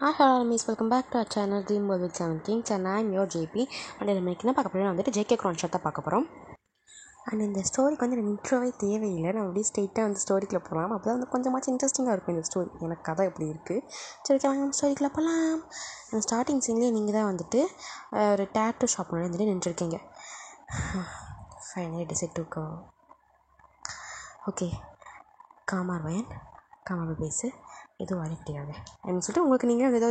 Hi, hello, miss. Welcome back to our channel Dream World with 17 and I'm your JP. And இதில் என்ன பார்க்க போகிறோம் வந்துட்டு JK க்ரான்ஷாட் தான் பார்க்க போகிறோம். அண்ட் இந்த ஸ்டோரிக்கு வந்து எனக்கு இன்ட்ரோவே தேவையில்லை. நான் அப்படியே ஸ்ட்ரெயிட்டாக வந்து ஸ்டோரிக்குள்ளே போகலாம். அப்போ தான் வந்து கொஞ்சமாச்சும் இன்ட்ரெஸ்டிங்காக இருக்கும் இந்த ஸ்டோரி. எனக்கு கதை எப்படி இருக்குது. சரி, ஓகே, வாங்க நம்ம ஸ்டோரிக்குள்ளே போகலாம். அந்த ஸ்டார்டிங் சீன்லேயே நீங்கள் தான் வந்துட்டு ஒரு டேட்டூ ஷாப் முன்னாடி வந்துட்டு நின்றுருக்கீங்க. Finally decide to go. Okay, காமார் பேசு, எதுவும் வர கிடையாது அப்படின்னு சொல்லிட்டு உங்களுக்கு நீங்கள் ஏதோ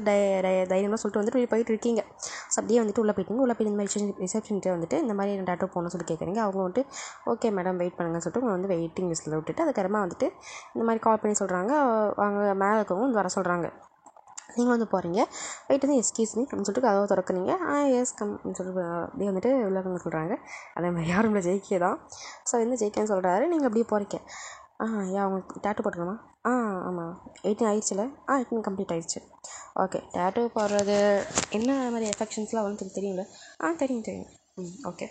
தைரியமாக சொல்லிட்டு வந்துட்டு போயிட்டு இருக்கீங்க. ஸோ அப்படியே வந்துட்டு உள்ளே போயிட்டு இந்த மாதிரி ரிசப்ஷன்கிட்ட வந்துட்டு இந்த மாதிரி டேட்டோ போகணும்னு சொல்லி கேட்குறீங்க. அவங்க வந்துட்டு ஓகே மேடம் வெயிட் பண்ணுங்கன்னு சொல்லிட்டு உங்களை வந்து வெயிட்டிங் லிஸ்ட்டில் விட்டுட்டு அதுக்கப்புறமா வந்துட்டு இந்த மாதிரி கால் பண்ணி சொல்கிறாங்க. அவங்க மேலே இருக்கவங்க வந்து வர சொல்கிறாங்க. நீங்கள் வந்து போகிறீங்க. வெயிட் வந்து எஸ்கியூஸ் மீ அப்படின்னு சொல்லிட்டு கதவை திறக்குறீங்க. எஸ் கம் அப்படின்னு சொல்லிட்டு அப்படியே வந்துட்டு உள்ளவங்க சொல்கிறாங்க. அதே மாதிரி யாரும் இல்லை, ஜெயிக்கே தான். ஸோ வந்து ஜெயிக்கேன்னு சொல்கிறாரு. நீங்கள் அப்படியே போகிறீங்க. அவங்க டேட்டூ போட்டுக்கணுமா? ஆமாம், 18 ஆயிடுச்சுல? 18 கம்ப்ளீட் ஆயிடுச்சு. ஓகே, டேட்டூ போடுறது என்ன மாதிரி எஃபெக்ஷன்ஸ்லாம் வந்து தெரியுங்களா? தெரியும். ஓகே,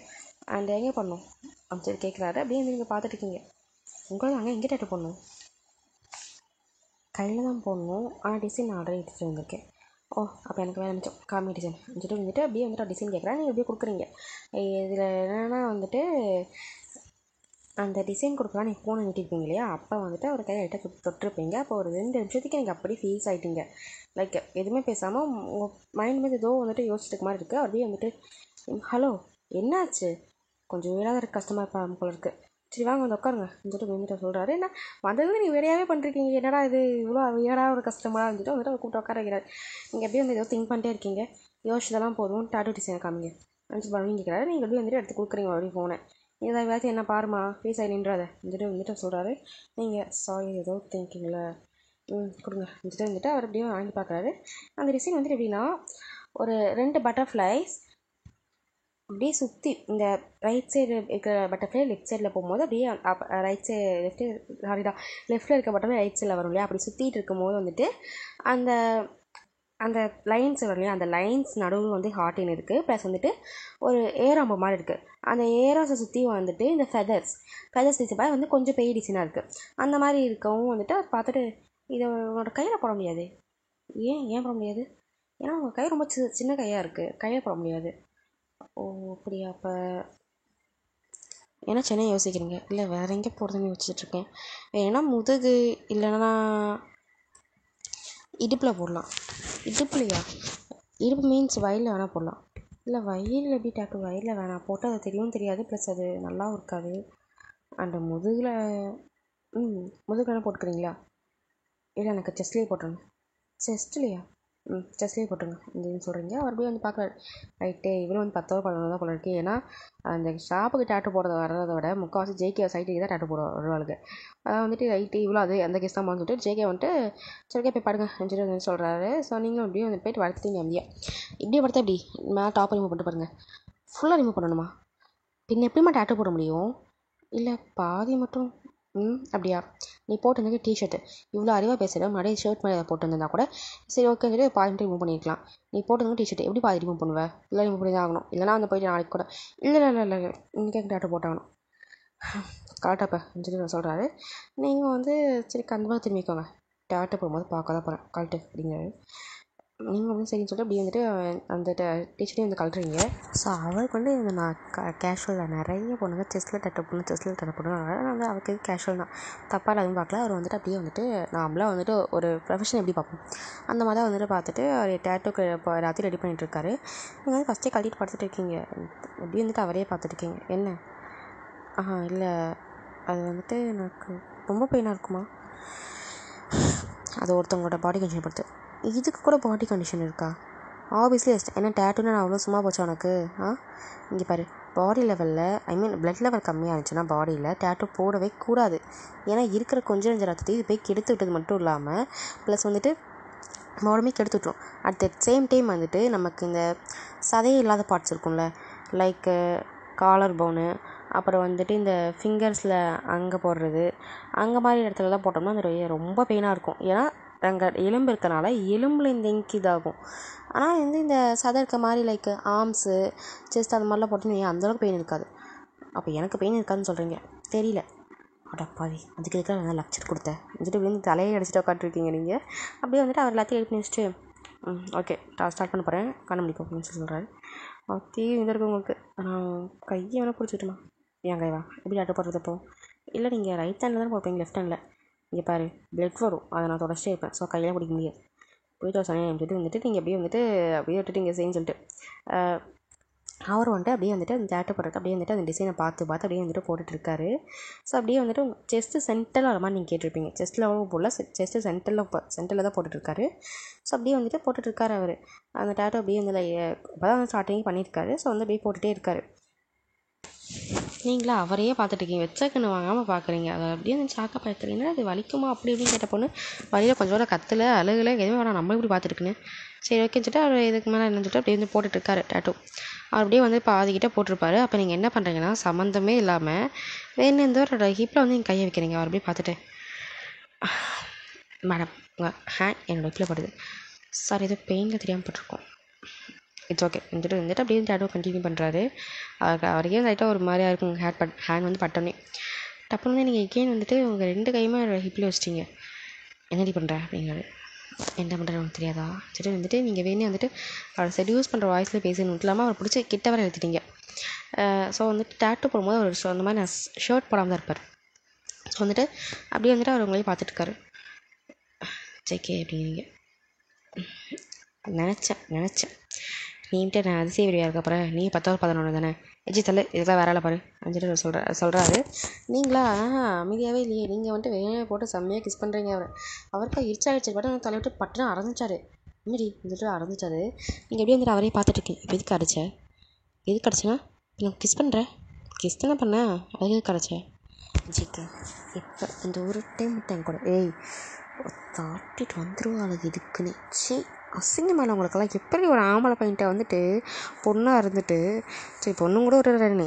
அண்ட் எங்கே பண்ணணும் அப்படின்னு சொல்லி கேட்குறாரு. அப்படியே நீங்கள் பார்த்துட்டு இருக்கீங்க. உங்களுக்கு அங்கே எங்கே டேட்டூ போடணும்? கையில் தான் போடணும், ஆனால் டிசைன் ஆல்ரெடி எடுத்துகிட்டு வந்திருக்கேன். அப்போ எனக்கு வேலை மிச்சம், காமி டிசைன் வந்துட்டு அப்படியே வந்துட்டு டிசைன் கேட்குறேன். நீங்கள் அப்படியே கொடுக்குறீங்க. இதில் என்னென்னா வந்துட்டு அந்த டிசைன் கொடுக்கலாம். நீங்கள் ஃபோனை நீட்டிருப்பீங்க இல்லையா, அப்போ வந்துட்டு அவர் கையை லைட்டாக தொட்டிருப்பீங்க. அப்போ ஒரு 2 நிமிஷத்துக்கு எனக்கு அப்படி ஃபீல்ஸ் ஆகிட்டீங்க. லைக் எதுவுமே பேசாமல் உங்கள் மைண்ட் வந்து ஏதோ வந்துட்டு யோசிச்சுட்டு மாதிரி இருக்குது. அப்படியே வந்துட்டு ஹலோ என்னாச்சு, கொஞ்சம் வேளாத இருக்க கஷ்டமாக இருப்பாங்க போல இருக்குது. சரி வாங்க வந்து உட்காருங்க வந்துட்டு வந்துட்டு சொல்கிறாரு. என்ன வந்தது நீங்கள் வேறையாகவே பண்ணுறீங்க, என்னடா இது இவ்வளோ வேறாக ஒரு கஷ்டமாக வந்துட்டு கூப்பிட்டு உட்கார வைக்கிறாரு. நீங்கள் அப்படியே வந்து ஏதோ திங்க் பண்ணிட்டே இருக்கீங்க. யோசிச்சதெல்லாம் போதும், டாட்டூ டிசைனை காமிங்க நினச்சி பண்ணி கேட்குறாரு. நீங்கள் அப்படியே வந்துட்டு எடுத்து கொடுக்குறீங்க அப்படி ஃபோனை. ஏதாச்சும் என்ன பாருமா ஃபீஸ் ஆகி நின்றாத வந்துட்டு சொல்கிறாரு. நீங்கள் சாரி ஏதோ திங்கிங்கள கொடுங்க வந்துட்டு அவர் அப்படியே வாங்கி பார்க்குறாரு. அந்த டிசைன் வந்துட்டு எப்படின்னா ஒரு 2 பட்டர்ஃப்ளைஸ் அப்படியே சுற்றி இந்த ரைட் சைடு இருக்கிற பட்டர்ஃப்ளை லெஃப்ட் சைடில் போகும்போது அப்படியே ரைட் சைடு லெஃப்ட்டில் இருக்க பட்டர்ஃப்ளை ரைட் சைடில் வரும் இல்லையா, அப்படி சுற்றிட்டு இருக்கும்போது வந்துட்டு அந்த லைன்ஸ் வரும் இல்லையா, அந்த லைன்ஸ் நடுவில் வந்து ஹார்ட்டின் இருக்குது. ப்ளஸ் வந்துட்டு ஒரு ஏராம்பு மாதிரி இருக்குது. அந்த ஏரோஸை சுற்றி வந்துட்டு இந்த ஃபெதர்ஸ் டிசைன் வந்து கொஞ்சம் பெரிய டிசைனாக இருக்குது. அந்த மாதிரி இருக்கவும் வந்துட்டு அவர் பார்த்துட்டு இதை உன்னோட கையில் போட முடியாது. ஏன் போட முடியாது? ஏன்னா உங்கள் கை ரொம்ப சின்ன கையாக இருக்குது, கையில் போட முடியாது. அப்படியா? அப்போ ஏன்னா சென்னை யோசிக்கிறீங்க? இல்லை வேறு எங்கே போகிறதுன்னு யோசிச்சுட்ருக்கேன். ஏன்னா முதுகு இல்லைன்னா இடுப்பில் போடலாம். இடுப்புலையா? இடுப்பு மீன்ஸ் வயலில் வேணால் போடலாம். இல்லை வயலில் எப்படி டேட்டூ? வயலில் வேணாம், போட்டால் அது தெரியாது. ப்ளஸ் அது நல்லாவும் இருக்காது. அண்டு முதுகில் வேணால் போட்டுக்கிறீங்களா? இல்லை எனக்கு செஸ்ட்லேயே போட்டுருங்க. செஸ்ட்லையா? செஸ்ட்லேயே போட்டுருங்க அப்படின்னு சொல்கிறீங்க. அவர் அப்படியே வந்து பார்க்குறாரு. ரைட்டு, இவரும் வந்து 10 ரூபா 11 தான் போல இருக்கு. ஏன்னா அந்த ஷாப்புக்கு டேட்டூ போடுறத வர்றதை விட முக்கால்வாசி ஜேகே சைட்டுக்கு தான் டேட்டூ போடுவோம் வருவாளுக்கு. அதான் வந்துட்டு ரைட்டு இவ்வளோ அது அந்த கேஸ் தான் சொல்லிட்டு ஜேகே வந்துட்டு சரிக்கே போய் படுங்க அப்படின்னு சொல்கிறாரு. ஸோ நீங்களும் அப்படியே வந்து போய்ட்டு வளர்த்துட்டீங்க அப்படியே. இப்படியே படுத்தா எப்படி? மேலே டாப் ரிமூவ் பண்ணிட்டு பாருங்கள். ஃபுல்லாக ரிமூவ் பண்ணணுமா? பின்ன எப்படிமா டேட்டூ போட முடியும்? இல்லை பாதி மட்டும். அப்படியா? நீ போட்டிருந்தது டிஷர்ட்டு, இவ்வளோ அறிவாக பேசுகிற முன்னாடியே ஷர்ட் மாதிரி போட்டு வந்திருந்தா கூட சரி ஓகே சொல்லி பாதி மட்டும் ரிமூவ் பண்ணியிருக்கலாம். நீ போட்டிருந்தது டிஷர்ட், எப்படி பாதி ரிமூவ் பண்ணுவேன்? இல்லை ரிமூவ் பண்ணி தான் ஆகணும். இல்லைனா வந்து போயிட்டு நாளைக்கு கூட இல்லை இன்றைக்கி டேட்டூ போட்டாகணும். கரெக்டாப்பா சொல்லி சொல்கிறாரு. நீங்கள் வந்து சரி கண்டிப்பாக திரும்பிக்கோங்க, டேட்டூ போகும்போது பார்க்க தான் போகிறேன் கழட்டு அப்படிங்கிறாரு. நீங்கள் வந்து சரின்னு சொல்லிட்டு அப்படி வந்துட்டு அந்த டீச்சரையும் வந்து கழட்டுறீங்க. ஸோ அவருக்கு வந்து இந்த நான் கேஷுவலாக நிறைய பொண்ணுங்க செஸ்ட்டில் டேட்டூ போடணும் வந்து அவருக்கு கேஷுவல் தான், தப்பாக அதுவும் பார்க்கல. அவர் வந்துட்டு அப்படியே வந்துட்டு நார்மலாக வந்துட்டு ஒரு ப்ரொஃபஷன் எப்படி பார்ப்போம் அந்த மாதிரி தான் வந்துட்டு பார்த்துட்டு அவர் டேட்டூக்கு இப்போ எல்லாத்தையும் ரெடி பண்ணிகிட்ருக்காரு. நீங்கள் வந்து ஃபஸ்ட்டே கழட்டிட்டு படுத்துட்டு இருக்கீங்க. எப்படி வந்துட்டு அவரே பார்த்துட்ருக்கீங்க. என்ன? இல்லை அது வந்துட்டு எனக்கு ரொம்ப பெயினாக இருக்குமா? அது ஒருத்தவங்களோட பாடி கண்டிஷன் பொறுத்து. இதுக்கு கூட பாடி கண்டிஷன் இருக்கா? ஆப்வியஸ்லி ஏன்னா டேட்டூன்னு நான் அவ்வளோ சும்மா போச்சு உனக்கு. இங்கே பாரு, பாடி லெவலில் பிளட் லெவல் கம்மியாக இருந்துச்சுன்னா பாடியில் டேட்டூ போடவே கூடாது. ஏன்னா இருக்கிற கொஞ்சம் கொஞ்சம் ரத்தத்தையும் இது போய் கெடுத்து விட்டது மட்டும் இல்லாமல் ப்ளஸ் வந்துட்டு உடம்பே கெடுத்து விட்ரும். அட் த சேம் டைம் வந்துட்டு நமக்கு இந்த சதையே இல்லாத பார்ட்ஸ் இருக்கும்ல, லைக்கு காலர் போனு, அப்புறம் வந்துட்டு இந்த ஃபிங்கர்ஸில் அங்கே போடுறது, அங்கே மாதிரி இடத்துலலாம் போட்டோம்னா அந்த ரொம்ப பெயினாக இருக்கும். ஏன்னா அங்கே எலும்பு இருக்கனால எலும்பில் இந்த இங்க் இதாகும். ஆனால் வந்து இந்த சதை இருக்க மாதிரி லைக் ஆர்ம்ஸு செஸ்ட் அந்த மாதிரிலாம் போட்டோம்னா அந்தளவுக்கு பெயின் இருக்காது. அப்போ எனக்கு பெயின் இருக்காதுன்னு சொல்கிறீங்க? தெரியல. அடப்பாவி, அதுக்கு எதுக்காக நான் லக்சர் கொடுத்தேன் வந்துட்டு வந்து தலையை அடிச்சுட்டு உட்காந்துருக்கீங்க நீங்கள். அப்படியே வந்துட்டு அவர் எல்லாத்தையும் எழுப்பி வச்சுட்டு ஓகே ஸ்டார்ட் பண்ண போகிறேன், கண்ண முடிக்கும் அப்படின்னு சொல்கிறாரு. தீ வந்துருக்கு உங்களுக்கு. நான் கையை வேணால் பிடிச்சிட்டுமா? என் கைவா எப்படி ஆட்டோ போடுறதப்போ? இல்லை நீங்கள் ரைட் ஹேண்டில் தானே போடுறீங்க, லெஃப்ட் ஹேண்டில். இங்கே பாரு பிளட் வரும், அதை நான் தொடச்சிட்டே இருப்பேன். ஸோ கையில் பிடிக்க முடியாது. போயிட்டு ஒரு சனியை வந்துட்டு நீங்கள் அப்படியே விட்டுட்டு இங்கே செய்யுன்னு சொல்லிட்டு அவர் வந்துட்டு அப்படியே வந்துட்டு அந்த டேட்டோ போடுறது அப்படியே வந்துட்டு அந்த டிசைனை பார்த்து அப்படியே வந்துட்டு போட்டுட்ருக்காரு. ஸோ அப்படியே வந்துட்டு செஸ்ட்டு சென்டரில் வர மாதிரி நீங்கள் கேட்டிருப்பீங்க. செஸ்ட்டில் அவ்வளோ போடல, செஸ்ட்டு சென்டரில் தான் போட்டுட்ருக்காரு. ஸோ அப்படியே வந்துட்டு போட்டுட்ருக்காரு அவர். அந்த டேட்டோ அப்படியே வந்து அப்போ தான் ஸ்டார்டிங் பண்ணியிருக்காரு. ஸோ வந்து அப்படியே போட்டுகிட்டே இருக்காரு. நீங்களா அவரையே பார்த்துட்ருக்கீங்க, வெச்சக்கண்ணு வாங்காமல் பார்க்குறீங்க. அதை அப்படியே வந்து சாக்கா பார்த்துறீங்கன்னா அது வலிக்குமா அப்படி இப்படின்னு கேட்ட பொண்ணு வழியில் கொஞ்சம் கூட கத்தில் அழுகலை எதுவுமே வேணாம், நம்ம இப்படி பார்த்துருக்குன்னு. சரி ஓகேன்னு சொல்லிட்டு அவர் இதுக்கு மேலே என்னன்னு சொல்லிட்டு அப்படியே வந்து போட்டுட்ருக்காரு டேட்டோ. அவர் அப்படியே வந்து பாதிக்கிட்ட போட்டிருப்பாரு. அப்போ நீங்கள் என்ன பண்ணுறீங்கன்னா, சம்மந்தமே இல்லாமல் வேணும் இந்த ஒரு ஹிப்பில் வந்து நீங்கள் கையை வைக்கிறீங்க. அவர் அப்படியே பார்த்துட்டு, மேடம் உங்கள் ஹேண்ட் என்னோடய ஹிப்பில் படுது, சார் ஏதோ பெயினில் தெரியாமல் போட்டிருக்கோம், இட்ஸ் ஓகே வந்துட்டு அப்படியே டேட்டோ கண்டினியூ பண்ணுறாரு. அவருக்கே லைட்டாக ஒரு மாதிரியாக இருக்கும் ஹேண்ட் வந்து பட்டோன்னே. டப்புன்னு வந்து நீங்கள் எகெயின் வந்துட்டு உங்கள் 2 கையுமே ஹிப்பில் வச்சிட்டிங்க. என்னடி பண்ணுற அப்படிங்கிறாரு. என்ன பண்ணுறது உனக்கு தெரியாதா? சரி வந்துட்டு நீங்கள் வேணே வந்துட்டு அவரை செடியூஸ் பண்ணுற வாய்ஸில் பேசணும் இல்லாமல் அவர் பிடிச்சி கிட்ட வர எடுத்துட்டீங்க. ஸோ வந்துட்டு டேட்டு போடும்போது அவர் அந்த மாதிரி நான் ஷர்ட் போடாமல் தான் இருப்பார். ஸோ வந்துட்டு அப்படியே வந்துட்டு அவர் உங்களையும் பார்த்துட்ருக்காரு. ஜேகே அப்படிங்கிறீங்க. நினச்சேன் நீன்ட்டு நான் அதிசய விடியா இருக்கப்பறம் நீ 10 11 தானே எஜி தலை இதெல்லாம் வேற பாரு அப்படின்னு சொல்கிறாரு. நீங்களா அமைதியாகவே இல்லையே, நீங்கள் வந்துட்டு வேலையை போட்டு செம்மையாக கிஸ் பண்ணுறீங்க. அவருக்கு இரிச்சாகிடுச்சு. பட் அந்த தலைவிட்டு பட்டுன்னு அறந்துச்சாரு. என்னடி வந்துட்டு அறந்துச்சாரு. நீங்கள் எப்படி வந்துட்டு அவரையும் பார்த்துட்ருக்கீங்க. எதுக்கு அடிச்சேன்னா நான் கிஸ் பண்ணுறேன், கிஸ் தானே பண்ணேன், அதுக்கு எதுக்கு அடிச்சேன்? ஜிக்கு இப்போ இந்த ஒரு டைம் மட்டும் கூட ஏய் தாட்டிட்டு வந்துடுவாள் இதுக்குன்னு. சி அசிங்கமான உங்களுக்கெல்லாம் எப்படி ஒரு ஆம்பளை பையன்ட்ட வந்துட்டு பொண்ணாக இருந்துட்டு, சரி பொண்ணும் கூட ஒரு ரெண்டு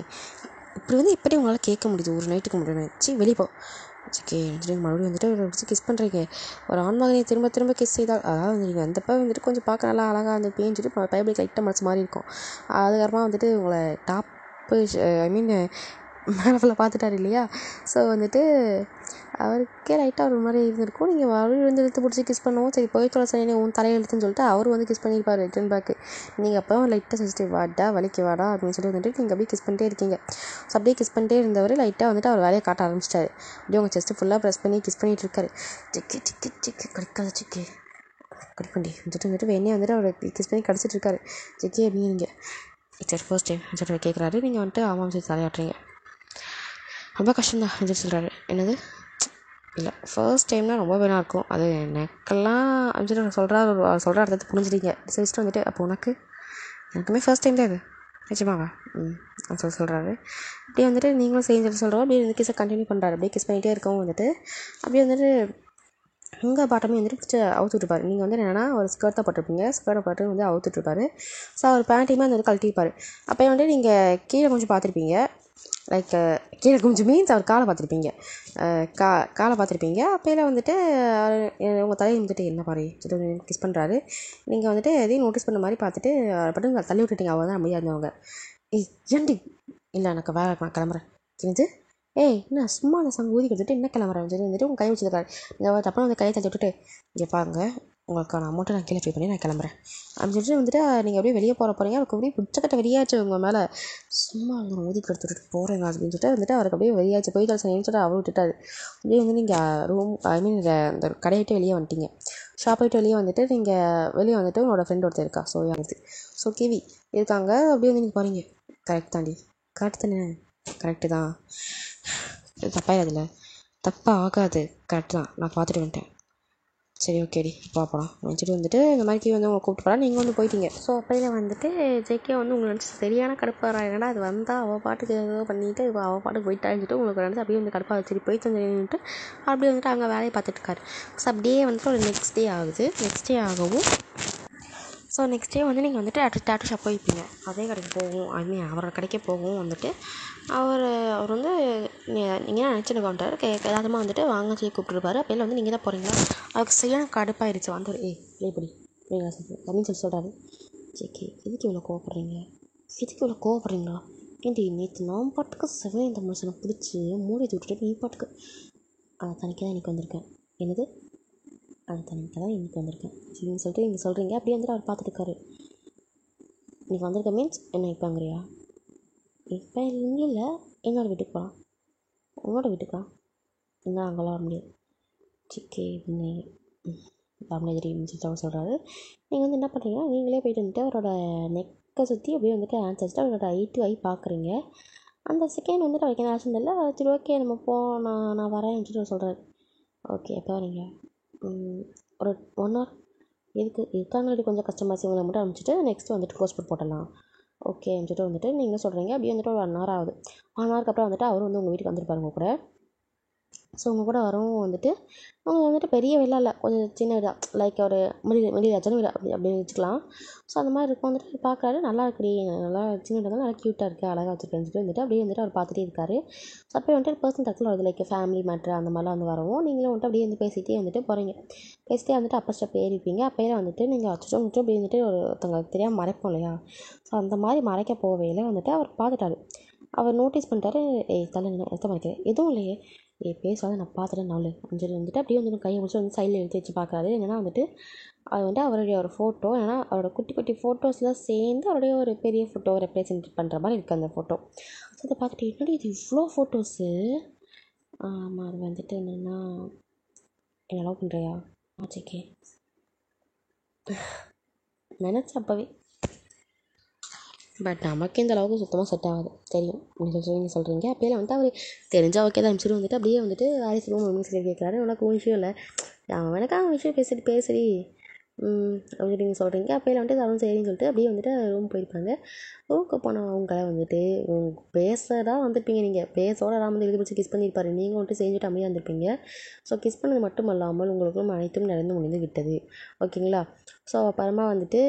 இப்படி வந்து எப்படி உங்களால் கேட்க முடியுது ஒரு நைட்டுக்கு முடியும்? சி வெளிப்போ ஓகே மறுபடியும் வந்துட்டு வச்சு கிஸ் பண்ணுறீங்க. ஒரு ஆண்மகனை திரும்ப கிஸ் செய்தால், அதாவது நீங்கள் வந்தப்போ வந்துட்டு கொஞ்சம் பார்க்க நல்லா அழகாக அந்த பேஞ்சிட்டு பைபிளுக்கு லைட்டாக மறைச்ச மாதிரி இருக்கும். அதுக்கப்புறமா வந்துட்டு உங்களை டாப்பு மேலே ஃபுல்லாக பார்த்துட்டாரு இல்லையா? ஸோ வந்துட்டு அவருக்கே லைட்டாக ஒரு மாதிரி இருந்திருக்கும். நீங்கள் மறுபடியும் வந்து இழுத்து பிடிச்சி கிஸ் பண்ணுவோம். சரி போய் தொலை சரி உன் தலையெழுத்துன்னு சொல்லிட்டு அவர் வந்து கிஸ் பண்ணியிருப்பார் ரிட்டன் பேக்கு. நீங்கள் அப்போ லைட்டாக செஞ்சுட்டு வாடா வலிக்கு வாடா அப்படின்னு சொல்லி வந்துட்டு நீங்கள் அப்படியே கிஸ் பண்ணிட்டே இருக்கீங்க. ஸோ அப்படியே கிஸ் பண்ணிட்டே இருந்தவர் லைட்டாக வந்துட்டு அவர் வேலையை காட்ட ஆரம்பிச்சிட்டாரு. அப்படியே உங்கள் செஸ்ட்டு ஃபுல்லாக ப்ரெஸ் பண்ணி கிஸ் பண்ணிகிட்டு இருக்காரு. சிக்கு கடிக்காத சிக்கு கடிப்பண்டி வந்துட்டு வேணே வந்துட்டு அவர் கிஸ் பண்ணி கடிச்சிட்டு இருக்காரு. சிக்கி அப்படிங்க சரி ஃபர்ஸ்ட் டைம் சொல்லிட்டு கேட்குறாரு. நீங்கள் வந்துட்டு ஆமாம் சரி தலையாட்டுறீங்க. ரொம்ப கஷ்டம்தான் அப்படின்னு சொல்கிறாரு. என்னது இல்லை ஃபர்ஸ்ட் டைம்னால் ரொம்ப வேணா இருக்கும். அது எனக்கெல்லாம் அப்படின்னு சொல்கிற அர்த்தத்தை புரிஞ்சுட்டீங்க. சரிச்சுட்டு வந்துட்டு அப்போ எனக்குமே ஃபர்ஸ்ட் டைம் தான் இது நிஜமாவா சொல்லி சொல்கிறாரு. அப்படியே வந்துட்டு நீங்களும் செய்யுன்னு சொல்கிறோம். அப்படியே இந்த கிஸை கண்டினியூ பண்ணுறாரு. அப்படியே கிஸ் பண்ணிகிட்டே இருக்கவும் வந்துட்டு அப்படியே வந்துட்டு உங்கள் பாட்டமே வந்துட்டு பிடிச்சி அவுத்துட்ருப்பார். நீங்கள் வந்து என்னென்னா ஒரு ஸ்கர்ட்டை போட்டிருப்பீங்க, ஸ்கர்ட்டை போட்டு வந்து அவுத்துட்ருப்பார். ஸோ அவர் பேண்ட்டையுமே வந்து கழட்டிப்பார். அப்போ வந்துட்டு நீங்கள் கீழே கொஞ்சம் பார்த்துருப்பீங்க, லைக் கீழே கொஞ்சம் மீன்ஸ் அவர் காலை பார்த்துருப்பீங்க, காலை பார்த்துருப்பீங்க. அப்போலாம் வந்துட்டு உங்கள் தலையை வந்துட்டு என்ன பாரு கிஸ் பண்ணுறாரு. நீங்கள் வந்துட்டு எதையும் நோட்டீஸ் பண்ண மாதிரி பார்த்துட்டு பட்டு தள்ளி விட்டுட்டீங்க. அவள் தான் அமைதியாக இருந்தவங்க. ஏண்டி இல்லை எனக்கு வேலை நான் கிளம்புறேன். தெரிஞ்சு ஏய் என்ன சும்மா அந்த சங்க ஊதி கொடுத்துட்டு என்ன கிளம்புறேன் சொல்லி வந்துட்டு உங்கள் கை வச்சுருக்காரு. நீங்கள் தப்பாக வந்து கையை தள்ளி விட்டுட்டு இங்கே பாருங்க உங்களுக்கான அமௌண்ட்டை நான் கீழே பே பண்ணி நான் கிளம்புறேன் அப்படின்னு சொல்லிட்டு வந்துட்டு நீங்கள் அப்படியே வெளியே போகிறீங்க. அவருக்கு அப்படியே புச்சக்கட்ட வெளியாச்சு உங்கள் மேலே. சும்மா அவங்க ஊதி கொடுத்துட்டு போகிறேங்க அப்படின்னு சொல்லிட்டு வந்துட்டு அவருக்கு அப்படியே வெளியாச்சு. போய் சொல்லிட்டு சொல்லிட்டு அவர் விட்டுட்டாரு. அப்படியே வந்து நீங்கள் ரூம் அந்த கடையை விட்டு வெளியே வந்துட்டீங்க. ஷாப்பை விட்டு வெளியே வந்துட்டு நீங்கள் வெளியே வந்துட்டு உங்களோட ஃப்ரெண்ட் ஒருத்தர் இருக்கா ஸோ கிவி இருக்காங்க. அப்படியே வந்து நீங்கள் போகிறீங்க. கரெக்ட் தாண்டி கரெக்ட் தானே கரெக்டு தான் தப்பாயிடாதுல்ல தப்பாக ஆகாது கரெக்டு தான் நான் பார்த்துட்டு வந்துட்டேன். சரி ஓகேடி பார்ப்போம் நினச்சிட்டு வந்துட்டு இந்த மாதிரி வந்து உங்களை கூப்பிட்டு போகலாம். நீங்கள் வந்து போயிட்டீங்க. ஸோ அப்போயில் வந்துட்டு ஜேகே வந்து உங்களை நினச்சி சரியான கடுப்பாக என்னடா அது வந்தால் அவள் பாட்டுக்கு ஏதோ பண்ணிவிட்டு இப்போ அவள் பாட்டுக்கு போயிட்டான்னு உங்களுக்கு நினச்சி அப்படியே வந்து கடுப்பாக சரி போயிட்டு வந்துட்டு அப்படியே வந்துட்டு அங்கே வேலையை பார்த்துட்ருக்காரு. ஸோ அப்படியே வந்துட்டு ஒரு நெக்ஸ்ட் டே ஆகுது. நெக்ஸ்ட் டே ஆகவும் ஸோ நெக்ஸ்ட் டே வந்து நீங்கள் வந்துட்டு டேட்டூ ஷாப் போயிருப்பீங்க. அதே கடைக்கு போகும் அவரோட கடைக்கே போகும் வந்துட்டு அவர் வந்து நீங்கள் நினச்சிட்டு கவுண்டர் எல்லாத்துமா வந்துட்டு வாங்க சொல்லி கூப்பிட்டுருப்பாரு. அப்போலாம் வந்து நீங்கள் தான் போகிறீங்களா? அவருக்கு சரியான கடுப்பாயிருச்சு. வந்து இப்படி அப்படின்னு சொல்கிறாரு. சரி எதுக்கு இவ்வளோ கோவப்படுறீங்களா? ஏன்டி நேற்று நான் பாட்டுக்கு இந்த மனுஷனை பிடிச்சி மூடி விட்டுட்டு நீ பாட்டுக்கு அதை தனிக்க தான் எனக்கு வந்திருக்கேன். என்னது அந்த நிமிஷம் தான் இன்றைக்கி வந்திருக்கேன் சரின்னு சொல்லிட்டு நீங்கள் சொல்கிறீங்க. அப்படியே வந்துட்டு அவர் பார்த்துட்டுருக்காரு. இன்றைக்கி வந்திருக்க மீன்ஸ் என்ன இப்போங்கிறியா? இப்போ இங்கே இல்லை, என்னோட வீட்டுக்கு போகலாம். உன்னோட வீட்டுக்கா? இன்னும் அங்கெல்லாம் வர முடியாது. சிக்கே அப்படின்னு ராமநகரி சொல்லிட்டு அவர் சொல்கிறாரு. நீங்கள் வந்து என்ன பண்ணுறீங்கன்னா, நீங்களே போயிட்டு வந்துட்டு அவரோட நெக்கை சுற்றி அப்படியே வந்துட்டு ஆன்சர் வச்சுட்டு அவரோட ஐ டு ஐ பார்க்குறீங்க. அந்த செகண்ட் வந்துட்டு அவருக்கு என்ன ஆச்சு இல்லை, சரி ஓகே நம்ம நான் வரேன் சொல்லிட்டு சொல்கிறாரு. ஓகே எப்போ வரீங்க? ஒரு 1 hour. இருக்காங்களே கொஞ்சம் கஸ்டமர்ஸ் இவங்களை மட்டும் அனுப்பிச்சிட்டு நெக்ஸ்ட்டு வந்துட்டு க்ளோஸ் போட்டலாம். ஓகே சொல்லிட்டு வந்துட்டு நீங்கள் சொல்கிறீங்க. அப்படியே வந்துட்டு ஒரு 1 hour ஆகுது. 1 hourக்கு அப்புறம் வந்துட்டு அவரும் வந்து உங்கள் வீட்டுக்கு வந்துருப்பாருங்க கூட. ஸோ உங்கள் கூட வரவும் வந்துட்டு அவங்க வந்துட்டு பெரிய விழா இல்லை, கொஞ்சம் சின்ன விழா, லைக் ஒரு மிடில் விழா அப்படி வச்சுக்கலாம். ஸோ அந்த மாதிரி இருக்கும். வந்துட்டு பார்க்குறாரு, நல்லா இருக்குடி, நல்லா சின்ன விழா நல்லா க்யூட்டாக இருக்குது, அழகாக வச்சுருக்கேன்னு சொல்லிட்டு வந்துட்டு அப்படியே வந்துட்டு அவர் பார்த்துட்டே இருக்காரு. ஸோ அப்போ வந்துட்டு பர்சனல் டச்சில் வருது, லைக் ஃபேமிலி மேட்ரு அந்த மாதிரிலாம் வந்து வரவும் நீங்களும் வந்துட்டு அப்படியே வந்து பேசிகிட்டே வந்துட்டு போகிறீங்க. பேசிட்டே வந்துட்டு அப்போ ஸ்டெப் ஏறிப்பீங்க. அப்போயே வந்துட்டு நீங்கள் வச்சுட்டு வந்துட்டு அப்படியே வந்துட்டு ஒருத்தவங்களுக்கு தெரியாமல் மறைப்போம் இல்லையா? ஸோ அந்த மாதிரி மறைக்க போவையில் வந்துட்டு அவர் பார்த்துட்டாரு. அவர் நோட்டீஸ் பண்ணிட்டாரு. தலை எத்த மறைக்கிறேன் எதுவும் இல்லையே, பேசாத நான் பார்த்துட்டேன் 4 5 வந்துட்டு அப்படியே வந்து கையை பிடிச்சி வந்து சைடில் எடுத்து வச்சு பார்க்குறாரு. என்னென்னா வந்துட்டு அது வந்துட்டு அவருடைய ஒரு ஃபோட்டோ, ஏன்னா அவரோட குட்டி குட்டி ஃபோட்டோஸ்லாம் சேர்ந்து அவருடைய ஒரு பெரிய ஃபோட்டோ ரெப்ரசென்ட் பண்ணுற மாதிரி இருக்குது அந்த ஃபோட்டோ. ஸோ அதை பார்த்துட்டு என்னடி இது இவ்வளோ ஃபோட்டோஸு? ஆமாம், அது வந்துட்டு என்னென்னா என்ன லவ் பண்ணுறியா? ஆச்சேக்கே நினச்சேன் அப்போவே. பட் நமக்கு இந்த அளவுக்கு சுத்தமாக செட் ஆகாது, தெரியும் நீங்கள் சொல்கிறீங்க. அப்படியே வந்துட்டு அவர் தெரிஞ்சால் ஓகே தான் அனுப்பிச்சிட்டு வந்துட்டு அப்படியே வந்துட்டு ஆரிஸ் ரூம் அப்படின்னு சொல்லி கேட்குறாரு. உனக்கு ஒரு விஷயம் இல்லை, அவன் எனக்காக விஷயம் பேசுறி அப்படின்னு நீங்கள் சொல்கிறீங்க. அப்போயே வந்துட்டு அவன் சரின்னு சொல்லிட்டு அப்படியே வந்துட்டு ரூம் போயிருப்பாங்க. ரூமுக்கு போனால் அவங்கள வந்துட்டு பேசதான் வந்திருப்பீங்க. நீங்கள் பேசோட ராமன் எழுதி பிடிச்சி கிஸ் பண்ணியிருப்பாரு. நீங்கள் வந்துட்டு செஞ்சுட்டு அமையாக இருந்திருப்பீங்க. ஸோ கிஸ் பண்ணது மட்டும் அல்லாமல் உங்களுக்கும் அனைத்தும் நடந்து முடிந்து விட்டது. ஓகேங்களா? ஸோ அப்புறமா வந்துட்டு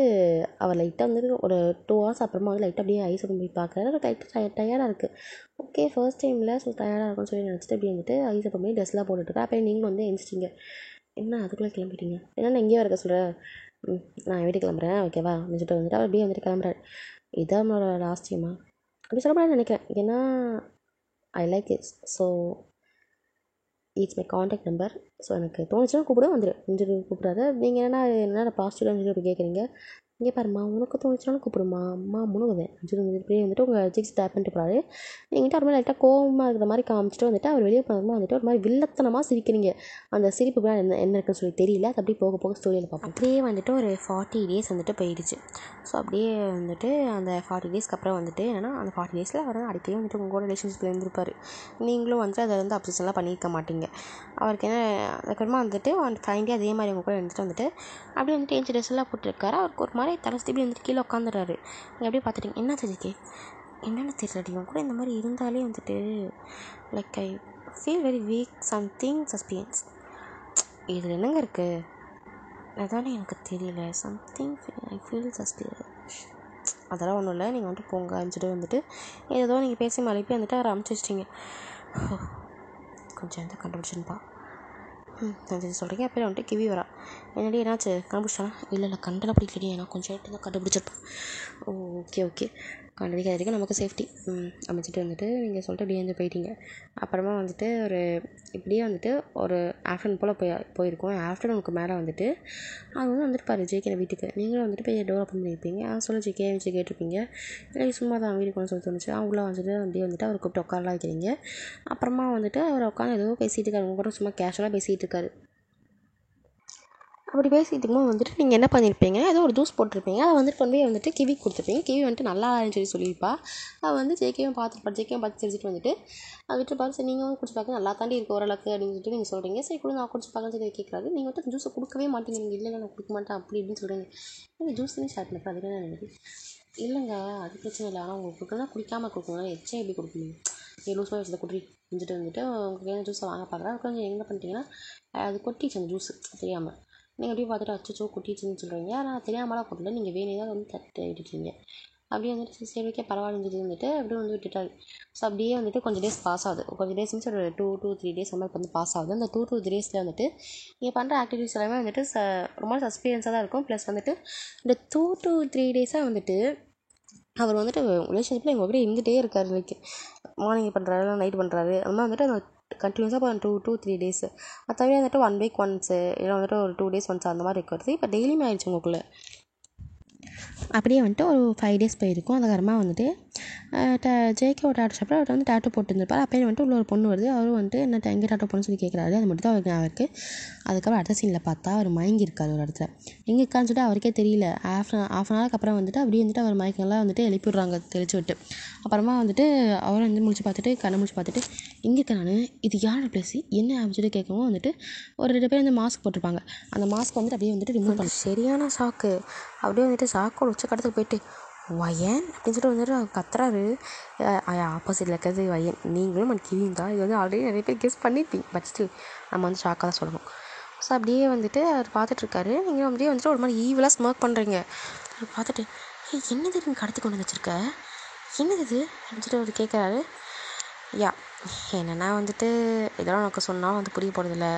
அவர் லைட்டாக வந்துட்டு ஒரு 2 hours அப்புறமா வந்து லைட்டாக அப்படியே ஐஸ் ஓப்பன் பண்ணி பார்க்குறாரு. லைட்டாக டயர்டாக இருக்குது. ஓகே ஃபர்ஸ்ட் டைமில் ஸோ டயர்டாக இருக்கும்னு சொல்லி நினச்சிட்டு அப்படியே வந்துட்டு ஐஸ் ஓப்பன் பண்ணி ட்ரெஸ்லாம் போட்டுட்ருக்கா. அப்போ நீங்களும் வந்து எழுந்திரிச்சிங்க. என்ன அதுக்குள்ளே கிளம்பிட்டீங்க? ஏன்னா நான் எங்கேயோ இருக்க சொல்கிறேன். நான் வீட்டுக்கு கிளம்புறேன் ஓகேவா நினச்சிட்டு வந்துட்டு அவர் அப்படியே வந்துட்டு கிளம்புறாரு. இதான் நம்மளோட லாஸ்ட் டைமா அப்படி சொல்லக்கூடாதுன்னு நினைக்கிறேன். ஏன்னா I like it's. So it's my contact number. So எனக்கு தோணுச்சுன்னா கூப்பிட வந்துடு செஞ்சுட்டு கூப்பிடாத. நீங்கள் என்ன பாசிட்டிவாக சொல்லி அப்படி கேட்குறீங்க? இங்கே பாரும்மா, உனக்கு தோணுச்சுனாலும் கூப்பிடுமா, அம்மா முழுகுதேன் அப்படின்னு இப்படியே வந்துட்டு உங்கள் ஜிக்ஸ் டேப் பண்ணிட்டு போகிறாரு. நீங்கள்கிட்ட ஒரு மாதிரி லைட்டாக கோவமாக இருக்கிற மாதிரி காமிச்சிட்டு வந்துட்டு அவர் வெளியே போனதுமா வந்துட்டு ஒரு மாதிரி வில்லத்தனமாக சிரிக்கிறீங்க. அந்த சிரிப்பு என்ன இருக்குன்னு சொல்லி தெரியல. அது அப்படியே போக போக ஸ்டோரியில் பார்ப்போம். அப்படியே வந்துட்டு ஒரு 40 days வந்துட்டு போயிடுச்சு. ஸோ அப்படியே வந்துட்டு அந்த 40 daysக்கு அப்புறம் வந்துட்டு என்னென்னா அந்த 40 daysல அவர் அடிக்கடி வந்துட்டு உங்களோட ரிலேஷன்ஷிப்பில் இருந்திருப்பார். நீங்களும் வந்துட்டு அதை வந்து அப்சஷன்லாம் பண்ணியிருக்க மாட்டீங்க. அவருக்கு என்ன அதுக்கப்புறமா வந்துட்டு ஃபைனலி அதே மாதிரி உங்க கூட இருந்துட்டு வந்துட்டு அப்படியே வந்துட்டு ஏஞ்சி ட்ரெஸ் எல்லாம் போட்டுருக்காரு. அவருக்கு ஒரு மாதிரி தலை திருப்பி வந்துட்டு கீழே உட்காந்துடுறாரு. நீங்கள் அப்படியே பார்த்துட்டீங்க. என்ன தெரியுக்கே என்னென்ன தெரியலடி, உங்க கூட இந்த மாதிரி இருந்தாலே வந்துட்டு like I feel very weak, something suspense. இதில் என்னங்க இருக்குது? அதானே எனக்கு தெரியல. Something I feel suspense. அதெல்லாம் ஒன்றும் இல்லை, நீங்கள் வந்துட்டு போங்க அனுப்பிச்சிட்டு வந்துட்டு ஏதோ நீங்கள் பேசி மறுபடியும் வந்துட்டு அவரை அனுப்பிச்சி வச்சிட்டிங்க. கொஞ்சம் எந்த கண்டுபிடிச்சுன்னுப்பா சொல்கிறீங்க. அப்போ வந்துட்டு கிவி வரா. என்னடி என்னாச்சு கண்டுபிடிச்சானா? இல்லை கண்டெல்லாம் பிடிக்கலடி, ஏன்னா கொஞ்சம் நேரத்தில் தான் கண்டுபிடிச்சிருப்பான். ஓகே கண்டுபிடிக்காத வரைக்கும் நமக்கு சேஃப்டி அமைச்சிட்டு வந்துட்டு நீங்கள் சொல்லிட்டு அப்படியே வந்து போயிட்டீங்க. அப்புறமா வந்துட்டு ஒரு இப்படியே வந்துட்டு ஒரு ஆஃப்டர்நூன் போல் போயிருக்கோம். ஆஃப்டர்நூனுக்கு மேலே வந்துட்டு அது வந்துட்டு பாரு ஜேகே வீட்டுக்கு நீங்களும் வந்துட்டு போய் டோர் ஓப்பன் பண்ணியிருப்பீங்க. சொல்லி ஜேகே வச்சு கேட்டிருப்பீங்க. இல்லை சும்மா தான் வீட்டுக்கு வந்து சொல்லி தோணுச்சு. உள்ளே வந்துட்டு அப்படியே வந்துட்டு அவர் கூப்பிட்டு உட்காரலாம் வைக்கிறீங்க. அப்புறமா வந்துட்டு அவர் உட்காந்து ஏதோ பேசிகிட்டு இருக்காரு. உங்க கூட சும்மா கேஷுவலாக பேசிகிட்டு இருக்காரு. அப்படி பேசிகிட்டு இருக்கும்போது வந்துட்டு நீங்கள் என்ன பண்ணியிருப்பீங்க, ஏதோ ஒரு ஜூஸ் போட்டிருப்பீங்க. அதை வந்துட்டு கொண்டு போய் வந்துட்டு கிவி கொடுத்துருப்பீங்க. கிவி வந்துட்டு நல்லா இருந்துன்னு சொல்லியிருப்பா. அவள் வந்து ஜேகேவும் பார்த்து சிரிச்சிட்டு வந்துட்டு அதை விட்டு பார்த்து சரி நீங்கள் வந்து குடிச்சு பார்க்க நல்லா தாண்டி இருக்குது ஓரளவுக்கு அப்படின்னு சொல்லிட்டு நீங்கள் சொல்கிறீங்க. சரி கூட நான் குடிச்சு பார்க்கன்னு சொல்லி கேட்குறாரு. நீங்கள் வந்துட்டு ஜூஸை கொடுக்கவே மாட்டீங்க. நீங்கள் இல்லை நான் கொடுக்க மாட்டேன் அப்படி இப்படின்னு சொல்கிறீங்க. நீங்கள் ஜூஸ்லேயும் ஸ்டார்ட் பண்ணுறேன். அதுக்கு என்ன நினைக்கிறேன்? இல்லைங்க அது பிரச்சனை இல்லை, ஆனால் உங்களுக்கு கொடுக்கலாம் குடிக்காமல் கொடுக்கணும். எச்சா எப்படி கொடுக்கணும்? லூஸாக வச்சதை குடி செஞ்சுட்டு வந்துட்டு உங்களுக்கு ஜூஸை வாங்க பார்க்குறேன். அதுக்கு கொஞ்சம் என்ன பண்ணிட்டீங்கன்னா அது கொட்டிச்சு அந்த ஜூஸு தெரியாமல். நீங்கள் அப்படியே பார்த்துட்டு அச்சோ கொட்டிச்சுன்னு சொல்கிறீங்க. ஆனால் தெரியாமலாம் கொட்டல, நீங்கள் வேணே தான் வந்து தட்டு விட்டுட்டீங்க. அப்படியே வந்துட்டு சரி ஓகே பரவாயில்லைன்னு வந்துட்டு அப்படியே வந்து விட்டுட்டாரு. ஸோ அப்படியே வந்துட்டு கொஞ்சம் டேஸ் பாஸ் ஆகுது. கொஞ்சம் டேஸ் மீன்ஸ் ஒரு 2 to 3 days அந்த மாதிரி வந்து பாஸ் ஆகுது. அந்த 2 to 3 daysல வந்துட்டு நீங்கள் பண்ணுற ஆக்டிவிட்டிஸ் எல்லாமே வந்துட்டு ரொம்ப சஸ்பீரியன்ஸாக தான் இருக்கும். ப்ளஸ் வந்துட்டு இந்த 2 to 3 days வந்துட்டு அவர் வந்துட்டு ரிலேஷன்ஷிப்பில் எங்கள் கூட இருந்துகிட்டே இருக்காரு. லைக் மார்னிங் பண்ணுறாரு நைட் பண்ணுறாரு. அது மாதிரி வந்துட்டு அந்த கண்டினியூஸாக இப்போ 2-3 டேஸு. அது தவிர வந்துட்டு 1 வீக் ஒன்ஸு இல்லை வந்துட்டு ஒரு 2 டேஸ் ஒன்ஸ் அந்த மாதிரி இருக்கிறது இப்போ டெய்லியுமே ஆயிடுச்சு உங்களுக்குள்ளே. அப்படியே வந்துட்டு ஒரு 5 டேஸ் போயிருக்கும். அதுக்கப்புறமா வந்துட்டு ஜேகேவோட டேட்டு ஷாப்பில் அவர் வந்து டேட்டு போட்டுருந்துருப்பார். அப்போயே வந்துட்டு உள்ள ஒரு பொண்ணு வருது. அவரும் வந்துட்டு என்ன எங்கே டேட்டு போடணும்னு சொல்லி கேட்குறாரு. அது மட்டும் தான் அவருக்கு. அதுக்கப்புறம் அடுத்த சீனில் பார்த்தா அவர் மயங்கியிருக்காரு ஒரு இடத்துல. எங்கே இருக்கான்னு சொல்லிட்டு அவருக்கே தெரியல. ஆஃப் அன் ஹவருக்கு அப்புறம் வந்துட்டு அப்படியே வந்துட்டு அவர் மயக்கெல்லாம் வந்துட்டு எழுப்பிடுறாங்க தெளிச்சு விட்டு. அப்புறமா வந்துட்டு அவரை வந்து முடிச்சு பார்த்துட்டு கண்ணை முடிச்சு பார்த்துட்டு எங்கே இருக்கேன் நான், இது யாரோட பிளேஸ் என்ன அப்படின்னு சொல்லிட்டு கேட்கவும் வந்துட்டு ஒரு 2 பேர் வந்து மாஸ்க் போட்டிருப்பாங்க. அந்த மாஸ்க் வந்துட்டு அப்படியே வந்துட்டு ரிமூவ் பண்ண சரியான ஷாக்கு. அப்படியே வந்துட்டு ஷாக்கோட உச்சக்கட்டத்துக்கு போயிட்டு வயன் அப்படின்னு சொல்லிட்டு வந்துட்டு கத்துறாரு. ஆப்போசிட்டில் இருக்கிறது வயன். நீங்களும் நான் கிவிங்கா இது வந்து ஆல்ரெடி நிறைய பேர் கெஸ் பண்ணியிருப்பீங்க. பட் ஸ்டில் நம்ம வந்து ஷாக்காக தான் சொல்லணும். ஸோ அப்படியே வந்துட்டு அவர் பார்த்துட்ருக்காரு. நீங்கள் அப்படியே வந்துட்டு ஒரு மாதிரி ஈவலாக ஸ்மோக் பண்ணுறீங்க. அவர் பார்த்துட்டு என்னது நீங்கள் கடத்தி கொண்டு வச்சுருக்க, என்னது இது அப்படின்னு சொல்லிட்டு அவர் கேட்குறாரு. என்னென்னா வந்துட்டு இதெல்லாம் உனக்கு சொன்னாலும் வந்து புரிய போகிறதில்ல,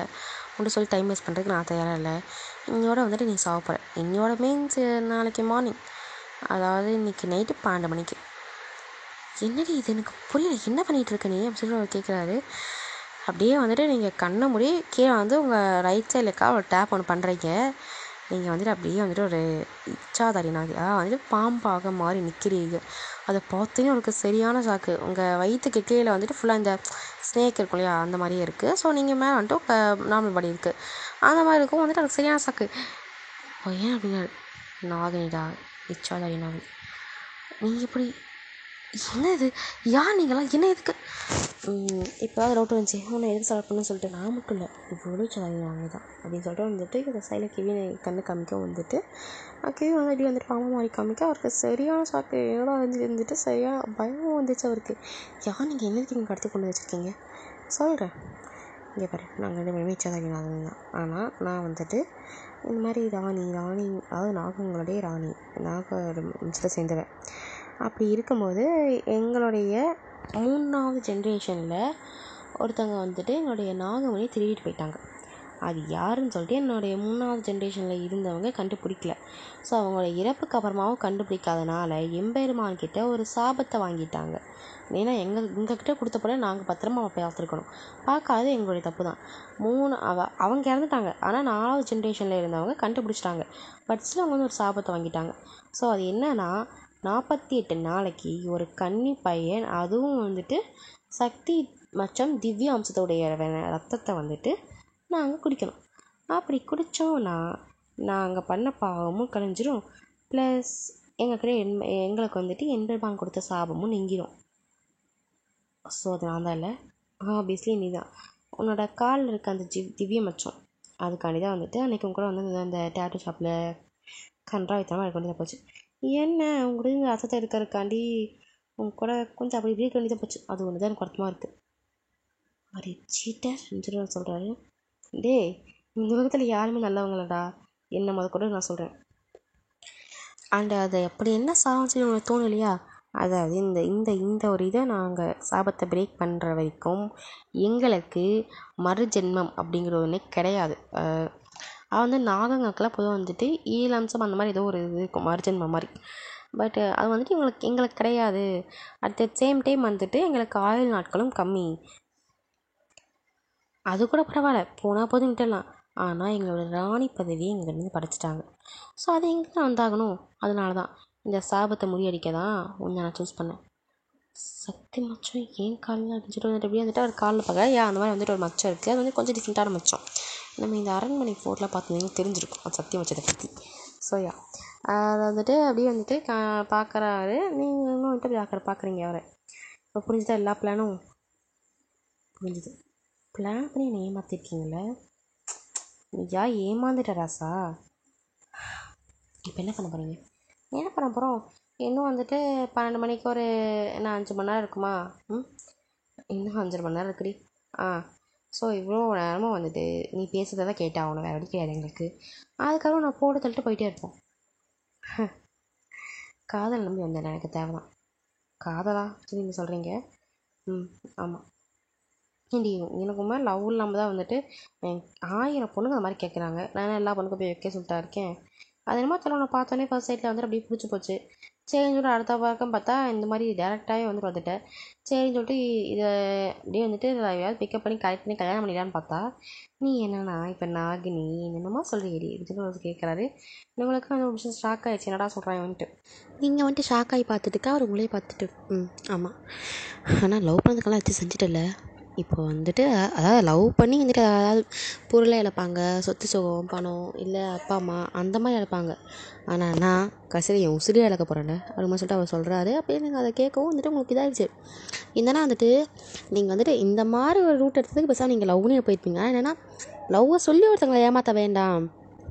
உன்ட்டு சொல்லி டைம் வேஸ்ட் பண்ணுறதுக்கு நான் தயாராக இல்லை. இன்னையோட வந்துட்டு நீ சாவ போகிற. இன்னையோட மீன்ஸ் நாளைக்கு மார்னிங், அதாவது இன்றைக்கி நைட்டு 12 மணிக்கு. என்னடி இது எனக்கு புரியல, என்ன பண்ணிகிட்டு இருக்க நீ அப்படின்னு சொல்லி அவர் கேட்குறாரு. அப்படியே வந்துட்டு நீங்கள் கண்ணை மூடி கீழே வந்து உங்கள் ரைட் சைட்லக்கா ஒரு டேப் ஒன்று பண்ணுறீங்க. நீங்கள் வந்துட்டு அப்படியே வந்துட்டு ஒரு இச்சாதாரி வந்துட்டு பாம்பாக மாறி நிற்கிறீங்க. அதை பார்த்தீங்கன்னா உங்களுக்கு சரியான ஷாக்கு. உங்கள் வயிற்றுக்கு கீழே வந்துட்டு ஃபுல்லாக இந்த ஸ்னேக் இருக்கும் இல்லையா, அந்த மாதிரியே இருக்குது. ஸோ நீங்கள் மேலே வந்துட்டு உங்கள் நார்மல் பாடி இருக்குது, அந்த மாதிரி இருக்கும். வந்துட்டு அதுக்கு சரியான ஷாக்கு. ஏன் அப்படின்னா நாகினிடா, இச்சாதாரி நாகினி. நீங்கள் எப்படி, என்ன இது, யார் நீங்களாம், என்ன எதுக்கு இப்போ தான் டவுட் வந்துச்சு உன்னை எதுக்கு செலக்ட் பண்ணுன்னு சொல்லிட்டு. நான் மட்டும் இல்லை, இவ்வளோ சாரி நாங்கள் தான் அப்படின்னு சொல்லிட்டு வந்துட்டு இந்த சைடில் கிவி கண்ணு காமிக்க வந்துட்டு கிவி வந்து அப்படி வந்துட்டு பாம்பு மாதிரி காமிக்க அவருக்கு சரியான ஷாக்கு. என்னோட வந்துட்டு சரியான பயம் வந்துச்சு அவருக்கு. யார் நீங்கள் என்னதுக்கு இங்கே கடத்தி கொண்டு வச்சுருக்கீங்க சொல்கிறேன். இங்கே பாரு, நாங்கள் 2 பேருமே இச்சாதாரி நாகன் தான். ஆனால் நான் வந்துட்டு இந்த மாதிரி ராணி அதாவது நாகங்களுடைய ராணி, நாக வம்சத்தை சேர்ந்தவன். அப்படி இருக்கும்போது எங்களுடைய 3வது ஜென்ரேஷனில் ஒருத்தவங்க வந்துட்டு எங்களுடைய நாகமணியை திருடிட்டு போயிட்டாங்க. அது யாருன்னு சொல்லிட்டு என்னுடைய 3வது ஜென்ரேஷனில் இருந்தவங்க கண்டுபிடிக்கல. ஸோ அவங்களோட இறப்புக்கு அப்புறமாவும் கண்டுபிடிக்காதனால எம்பெருமான் கிட்ட ஒரு சாபத்தை வாங்கிட்டாங்க. ஏன்னா எங்ககிட்ட கொடுத்த போல நாங்கள் பத்திரமா பார்த்துருக்கணும், பார்க்காது எங்களுடைய தப்பு தான். அவங்க இறந்துட்டாங்க. ஆனால் 4வது ஜென்ரேஷனில் இருந்தவங்க கண்டுபிடிச்சிட்டாங்க. பட் ஸ்டில் அவங்க வந்து ஒரு சாபத்தை வாங்கிட்டாங்க. ஸோ அது என்னன்னா 48 நாளைக்கு ஒரு கன்னி பையன், அதுவும் வந்துட்டு சக்தி மற்றும் திவ்ய அம்சத்துடைய ரத்தத்தை வந்துட்டு நாங்கள் குடிக்கணும். அப்படி குடித்தோன்னா நாங்கள் பண்ண பாவமும் கழிஞ்சிரும், ப்ளஸ் எங்களுக்கு வந்துட்டு எம்பெருமான் கொடுத்த சாபமும் நீங்கிடும். ஸோ அது நான் தான் இல்லை, ஆப்வியஸ்லி நீ தான். உன்னோட காலில் இருக்க அந்த திவ்ய மச்சம் அதுக்காண்டி தான் வந்துட்டு அன்றைக்கி உங்க கூட வந்து அந்த டேட்டூ ஷாப்பில் கன்றாவித்தனமாக இருக்க வேண்டியதாக போச்சு. என்ன உங்களுக்கு ரசத்தை எடுக்கிறதுக்காண்டி உங்க கூட கொஞ்சம் அப்படி இப்படி இருக்க வேண்டியதாக போச்சு. அது ஒன்று தான் எனக்கு வருத்தமாக இருக்குது. அरे சீட்டர் அப்படின்னு சொல்கிறாரு. டேய், இந்த உலகத்தில் யாருமே நல்லவங்களடா, என்ன முத கூட நான் சொல்கிறேன். அண்ட் அதை அப்படி என்ன சாபம் சொல்லி உங்களுக்கு தோணும் இல்லையா, அதாவது இந்த இந்த இந்த ஒரு இதை நாங்கள் சாபத்தை பிரேக் பண்ணுற வரைக்கும் எங்களுக்கு மறுஜென்மம் அப்படிங்கிற ஒன்றே கிடையாது. வந்து நாகங்களுக்கெல்லாம் பொதுவாக வந்துட்டு 7 அம்சம் அந்த மாதிரி ஏதோ ஒரு இது இருக்கும், மறுஜென்மம் மாதிரி. பட் அது வந்துட்டு எங்களுக்கு கிடையாது. அட் த சேம் டைம் வந்துட்டு எங்களுக்கு ஆயுள் நாட்களும் கம்மி. அது கூட பரவாயில்ல, போனால் போதும் விட்டுடலாம். ஆனால் எங்களோட ராணி பதவியை எங்கள்கிட்ட படைச்சிட்டாங்க. ஸோ அது எங்கே வந்தாகணும். அதனால தான் இந்த சாபத்தை முறியடிக்க தான் உன்னை நான் சூஸ் பண்ணேன். சக்தி மச்சம் ஏன் காலில் அப்படின்னு சொல்லிட்டு வந்துட்டு எப்படியே வந்துட்டு அவர் காலில் பார்க்க அந்த மாதிரி வந்துட்டு ஒரு மச்சம் இருக்குது. அது வந்து கொஞ்சம் டிஃப்ரெண்ட்டான மச்சம். நம்ம இந்த அரண்மனை ஃபோர்ட்டில் பார்த்தீங்கன்னா தெரிஞ்சிருக்கும் அது சக்தி மச்சத்தை பற்றி. ஸோ அதை வந்துட்டு அப்படியே வந்துட்டு பார்க்குறாரு. நீங்கள் இன்னும் வந்துட்டு அப்படி பார்க்குறீங்க அவரை. இப்போ புரிஞ்சுதா எல்லா பிளானும்? புரிஞ்சுது. பிளான் பண்ணி என்னை ஏமாற்றிருக்கீங்களே, நீயா ஏமாந்துட்ட ராசா. இப்போ என்ன பண்ண போகிறீங்க? என்ன பண்ண போகிறோம்? இன்னும் வந்துட்டு 12 மணிக்கு ஒரு என்ன 5 மணி நேரம் இருக்குமா? இன்னும் 5.5 மணி நேரம் இருக்குடி. ஸோ இவ்வளோ நேரமும் வந்துட்டு நீ பேசுகிறத தான் கேட்டா அவனை வேறு கிடையாது எங்களுக்கு. அதுக்காக நான் போட்டு தள்ளிட்டு போயிட்டே இருப்போம். காதல் நம்பி வந்தேன், எனக்கு தேவைதான். காதலா சரி நீங்கள் சொல்கிறீங்க? ஆமாம். ஏண்டி எனக்கு மாதிரி லவ் இல்லாமல் தான் வந்துட்டு 1000 பொண்ணுங்க அந்த மாதிரி கேட்குறாங்க. நான் எல்லா பொண்ணுக்கும் போய் வைக்க சொல்லிட்டா இருக்கேன். அது என்னமோ தெரியல, உன்னை பார்த்தோன்னே ஃபர்ஸ்ட் சைட்டில் வந்துட்டு அப்படியே பிடிச்சி போச்சு. சரின்னு சொல்லிட்டு அடுத்த பக்கம் பார்த்தா இந்த மாதிரி டேரெக்டாகவே வந்துட்டு வந்துட்டேன். சரின்னு சொல்லிட்டு இதை அப்படியே வந்துட்டு யாராவது பிக்கப் பண்ணி கரெக்ட் பண்ணி கல்யாணம் பண்ணிடலான்னு பார்த்தா, நீ என்னன்னா இப்போ நாகினி என்னென்னமோ சொல்கிறீடி அப்படின்னு சொல்லி கேட்குறாரு. உங்களுக்கு அந்த ஒரு விஷயம் ஷாக் ஆகிடுச்சு, என்னடா சொல்கிறான் வந்துட்டு. நீங்கள் வந்துட்டு ஷாக் ஆகி பார்த்துட்டுக்கா அவர் உங்களே பார்த்துட்டு ஆமாம், ஆனால் லவ் பண்ணதுக்கெல்லாம் வச்சு செஞ்சுட்டல. இப்போ வந்துட்டு அதாவது லவ் பண்ணி வந்துட்டு அதாவது பொருளை இழப்பாங்க, சொத்து சுகம் பணம் இல்லை அப்பா அம்மா அந்த மாதிரி இழப்பாங்க. ஆனால் நான் கடைசியில் என் உசிரியை இழக்க போகிறேன்ல அப்படின்னு சொல்லிட்டு அவர் சொல்கிறாரு. அப்படியே நீங்கள் அதை கேட்கவும் வந்துட்டு உங்களுக்கு இதாகிடுச்சு. என்னன்னா வந்துட்டு நீங்கள் வந்துட்டு இந்த மாதிரி ஒரு ரூட் எடுத்ததுக்கு பேசாமல் நீங்கள் லவ்னே போயிருப்பீங்க. என்னென்னா லவ்வை சொல்லி ஒருத்தங்களை ஏமாற்ற வேண்டாம்.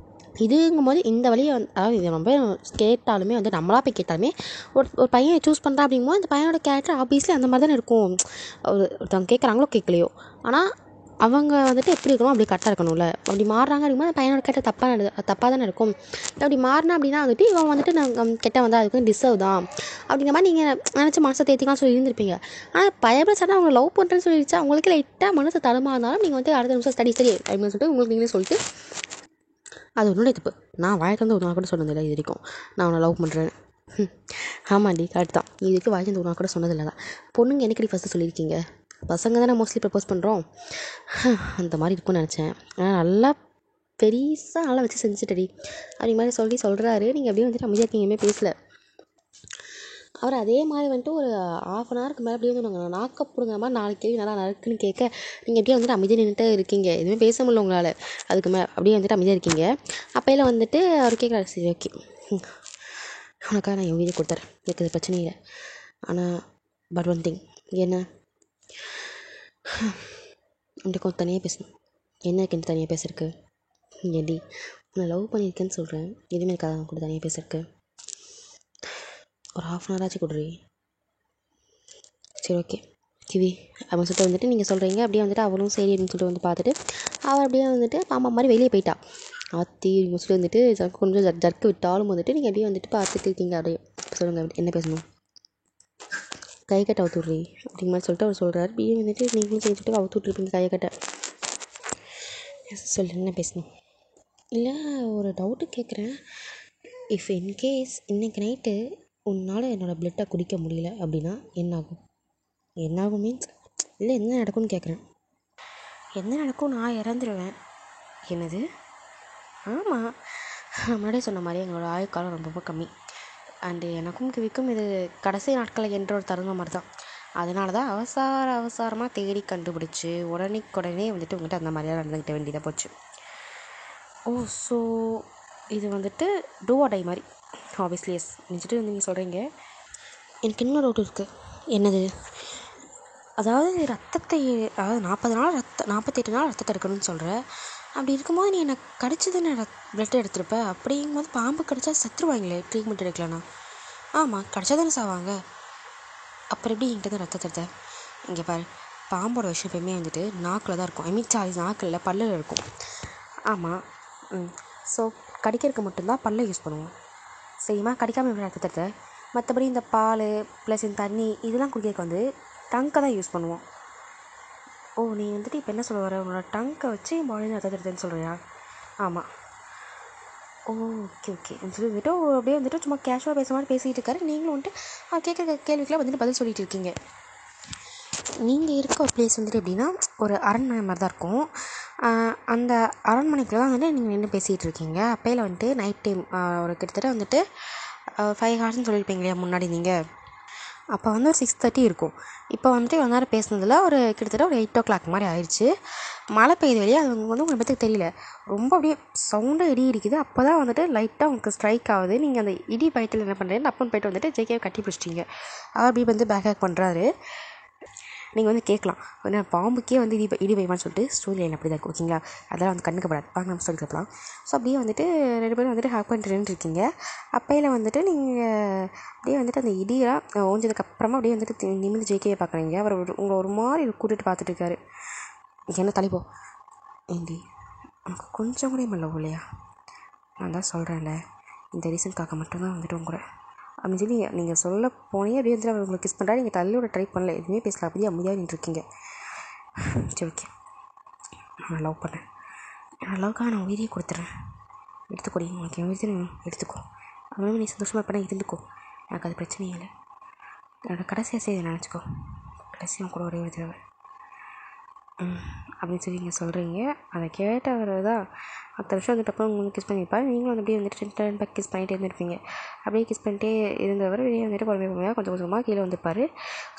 இதுங்கும் போது இந்த வழியை அதாவது இது ரொம்ப கேட்டாலுமே வந்து நம்மளா போய் கேட்டாலுமே ஒரு பையனை சூஸ் பண்ணுறா அப்படிங்கும்போது அந்த பையனோட கேரக்டர் ஆப்வியஸ்லி அந்த மாதிரி தானே இருக்கும். ஒருத்தவங்க கேட்குறாங்களோ கேட்கலையோ, ஆனால் அவங்க வந்துட்டு எப்படி இருக்கணும் அப்படி கரெக்டாக இருக்கணும்ல. அப்படி மாறுறாங்க அப்படிங்கும்போது அந்த பையனோட கேட்ட தப்பாக தானே இருக்கும். அப்படி மாறினா அப்படின்னா வந்துட்டு இவன் வந்துட்டு நாங்கள் கெட்ட வந்தால் அதுக்கு டிசர்வ் தான் அப்படிங்கிற மாதிரி நீங்கள் நினச்சி மனசை தேத்திக்கலாம் சொல்லி இருந்திருப்பீங்க. ஆனால் பயப்பட சார் அவங்க லவ் பண்ணுறேன்னு சொல்லிடுச்சா அவங்களுக்கு லைட்டாக மனசு தடுமாறினாலும் நீங்கள் வந்து அடுத்த நிமிஷம் ஸ்டடி அப்படின்னு சொல்லிட்டு உங்களுக்கு நீங்களே சொல்லிட்டு அது உன்னுடைய தப்பு. நான் வாய்க்கு வந்து ஒரு நாள் கூட சொன்னதில்லை இது வரைக்கும் நான் உன்னை லவ் பண்ணுறேன். ஆமாண்டி கரெக்ட் தான். இது வரைக்கும் வாய்க்கு வந்து ஒரு நாள் கூட சொன்னதில்லை தான். பொண்ணுங்க என்னைக்கடி ஃபஸ்ட்டு சொல்லியிருக்கீங்க? பசங்க தானே மோஸ்ட்லி ப்ரப்போஸ் பண்ணுறோம். அந்த மாதிரி இருக்கும்னு நினச்சேன். ஆனால் நல்லா பெருசாக நல்லா வச்சு செஞ்சுட்டடி அப்படி மாதிரி சொல்கிறாரு. நீங்கள் அப்படியே வந்துட்டு அமைதியாக இருக்கீங்க, பேசலை. அவர் அதே மாதிரி வந்துட்டு ஒரு ½ மேலே அப்படியே வந்து நாங்கள் நாக்கப்படுங்கிற மாதிரி 4 கேள்வி நல்லா நறுக்குன்னு கேட்க நீங்கள் எப்படியே வந்துட்டு அமைதியாக நின்றுட்டு இருக்கீங்க, எதுவுமே பேச முடியல உங்களால். அதுக்கு மேலே அப்படியே வந்துட்டு அமைதியாக இருக்கீங்க. அப்போயில வந்துட்டு அவர் கேட்குறாரு, சரி ஓகே உனக்காக நான் என் உயிரை கொடுத்துறேன், எனக்கு அது பிரச்சனை இல்லை. ஆனால் பட் ஒன் திங் என்ன அப்படி கொஞ்சம் தனியாக பேசணும். என்ன எனக்கு தனியாக பேசுறதுக்கு? ஏடி நான் லவ் பண்ணியிருக்கேன்னு சொல்கிறேன், எதுவுமே இருக்காது அவங்க கூட தனியாக பேசுறதுக்கு. ஒரு ½ ஆச்சு கொடுறீ. சரி ஓகே கிவி அப்படின்னு சொல்லிட்டு வந்துட்டு நீங்கள் சொல்கிறீங்க. அப்படியே வந்துட்டு அவளும் சரி அப்படின்னு சொல்லிட்டு வந்து பார்த்துட்டு அவள் அப்படியே வந்துட்டு பாம்பா மாதிரி வெளியே போயிட்டா. ஆத்தி சொல்லிட்டு வந்துட்டு கொஞ்சம் ஜர்க்கு விட்டாலும் வந்துட்டு நீங்கள் அப்படியே வந்துட்டு பார்த்துட்டு இருக்கீங்க. அப்படியே சொல்லுங்கள் என்ன பேசணும்? கை கட்ட அவுத்துட்றீ அப்படிங்கிற மாதிரி சொல்லிட்டு அவர் சொல்கிறார். அப்படியே வந்துட்டு நீங்களும் செஞ்சுட்டு அவுத்துட்ருப்பீங்க கையை கட்ட. சொல்லு என்ன பேசணும்? இல்லை ஒரு டவுட்டு கேட்குறேன். இஃப் இன்கேஸ் இன்றைக்கி நைட்டு உன்னால் என்னோடய பிளட்டை குடிக்க முடியல அப்படின்னா என்னாகும்? என்னாகும் மீன்ஸ் இல்லை என்ன நடக்கும்னு கேட்குறேன். என்ன நடக்கும்? நான் இறந்துருவேன். என்னது? ஆமாம், முன்னாடியே சொன்ன மாதிரி எங்களோட ஆயுட்காலம் ரொம்ப கம்மி. அண்டு எனக்கும் கிவிக்கும் இது கடைசி நாட்களை என்ற ஒரு தருணம் மாதிரி தான். அதனால தான் அவசரமாக தேடி கண்டுபிடிச்சி உடனே வந்துட்டு உங்கள்கிட்ட அந்த மாதிரியாக நடந்துக்கிட்ட வேண்டியதாக போச்சு. ஓ ஸோ இது வந்துட்டு டூ ஆர் டை மாதிரி. ஆப்வியஸ்லி எஸ் நினச்சிட்டு நீங்கள் சொல்கிறீங்க. எனக்கு இன்னொரு டவுட் இருக்குது. என்னது? அதாவது ரத்தத்தை அதாவது 40 நாள் 48 நாள் ரத்தத்தை எடுக்கணும்னு சொல்கிற. அப்படி இருக்கும்போது நீ என்னை கடிச்சதுன்னு பிளட் எடுத்துருப்ப. அப்படிங்கும்போது பாம்பு கடிச்சா செத்துருவாங்களே ட்ரீட்மெண்ட் எடுக்கலண்ணா. ஆமாம் கடிச்சா தானே சாவாங்க. அப்புறம் எப்படி என்கிட்ட தான் ரத்தத்தை எடுத்த? இங்கே பாரு, பாம்போட விஷயம் எப்பயுமே வந்துட்டு நாக்கில் தான் இருக்கும். ஐ மீன் சாரி நாக்கில் பல்லில் இருக்கும். ஆமாம். ஸோ கடிக்கிறதுக்கு மட்டும்தான் பல்லை யூஸ் பண்ணுவோம். சரிம்மா, கடிக்காமல் எப்படி ரத்தத்தை எடுத்த? மற்றபடி இந்த பால் ப்ளஸ் இந்த தண்ணி இதெல்லாம் குடிக்கிறதுக்கு வந்து டங்கை தான் யூஸ் பண்ணுவோம். ஓ நீ வந்துட்டு இப்போ என்ன சொல்ல வர? உன்னோட டங்கை வச்சு பாடியில் ரத்தத்தை எடுத்தேன்னு சொல்கிறியா? ஆமாம். ஓ ஓகே அப்படின்னு சொல்லி வந்துட்டு அப்படியே வந்துட்டு சும்மா கேஷுவலாக பேசுகிற மாதிரி பேசிகிட்டு இருக்காரு. நீங்களும் வந்துட்டு கேட்குற கேள்விக்கெலாம் வந்துட்டு பதில் சொல்லிகிட்டு இருக்கீங்க. நீங்கள் இருக்க ஒரு பிளேஸ் வந்துட்டு எப்படின்னா ஒரு அரண்மனை மாதிரி தான் இருக்கும். அந்த அரண்மனைக்குள்ளே தான் வந்துட்டு நீங்கள் நின்று பேசிகிட்டு இருக்கீங்க. அப்போயில வந்துட்டு நைட் டைம் ஒரு கிட்டத்தட்ட வந்துட்டு 5 ஹார்ஸ்ன்னு சொல்லியிருப்பீங்க இல்லையா முன்னாடி நீங்கள். அப்போ வந்து ஒரு 6:30 இருக்கும். இப்போ வந்துட்டு ஒரு நேரம் பேசுனதில் ஒரு கிட்டத்தட்ட ஒரு 8 o'clock மாதிரி ஆயிடுச்சு. மழை பெய்யுது வெளியே. அது வந்து உங்களுக்கு பற்றி தெரியல. ரொம்ப அப்படியே சவுண்டாக இடி இடிக்குது. அப்போ தான் வந்துட்டு லைட்டாக உங்களுக்கு ஸ்ட்ரைக் ஆகுது. நீங்கள் அந்த இடி பயத்தில் என்ன பண்ணுறீங்க, அப்பன்னு போய்ட்டு வந்துட்டு ஜேகேவை கட்டி பிடிச்சிட்டிங்க. அவர் அப்படியே வந்து பேக் பண்ணுறாரு. நீங்கள் வந்து கேட்கலாம், ஏன்னா பாம்புக்கே வந்து இடி பயமான்னு சொல்லிட்டு ஸ்டோரி லைன் அப்படி தான் இருக்கும். ஓகேங்களா? அதெல்லாம் வந்து கண்ணுக்கு படாது. வாங்க நம்ம சொல்லி கேட்கலாம். ஸோ அப்படியே வந்துட்டு 2 பேரும் வந்துட்டு ஹேக் பண்ணிட்டு நின்றுருக்கீங்க. அப்பையில் வந்துட்டு நீங்கள் அப்படியே வந்துட்டு அந்த இடியெல்லாம் ஓஞ்சதுக்கப்புறமா அப்படியே வந்துட்டு நிமிர்ந்து ஜேகேயை பார்க்குறீங்க. அவர் உங்களை ஒரு மாதிரி கூட்டிகிட்டு பார்த்துட்டு இருக்காரு. என்ன தலைப்போ ஏண்டி உனக்கு கொஞ்சம் கூட இல்லை இல்லையா? நான் தான் சொல்கிறேன்ல, இந்த ரீசனுக்காக மட்டும்தான் வந்துட்டு உங்களை அப்படின்னு சொல்லி நீங்கள் சொல்ல போனே அப்படியே வந்துட்டு அவர் உங்களுக்கு கிஸ் பண்ணுறாரு. நீங்கள் தள்ளியோட ட்ரை பண்ணல, எதுவுமே பேசலாம். அப்படியே அமைதியாக நின்றுருக்கீங்க. சரி ஓகே, நான் லவ் பண்ணேன், நான் லவ்க்காக நான் உயிரியே கொடுத்துட்றேன். எடுத்துக்கோடி, உனக்கு எமர்ஜென்சி எடுத்துக்கோ, அதுமாதிரி நீ சந்தோஷமாக இருப்பேனா இருந்துக்கோ, எனக்கு அது பிரச்சனையே இல்லை. என்னோடய கடைசி ஆசையை நினச்சிக்கோ, கடைசியாக கூட ஒரே ஒரு தடவை அப்படின்னு சொல்லி நீங்கள் சொல்கிறீங்க. அதை கேட்டவர் தான் அடுத்த வருஷம் வந்துட்டு அப்புறம் உங்களுக்கு கிஸ் பண்ணியிருப்பார். நீங்களும் வந்து அப்படியே வந்துட்டு டர்ன் பேக் கிஸ் பண்ணிகிட்டே இருந்திருப்பீங்க. அப்படியே கிஸ் பண்ணிட்டே இருந்தவர் வெளியே வந்துட்டு பொறுமையாக கொஞ்சம் கொஞ்சமாக கீழே வந்துருப்பார்.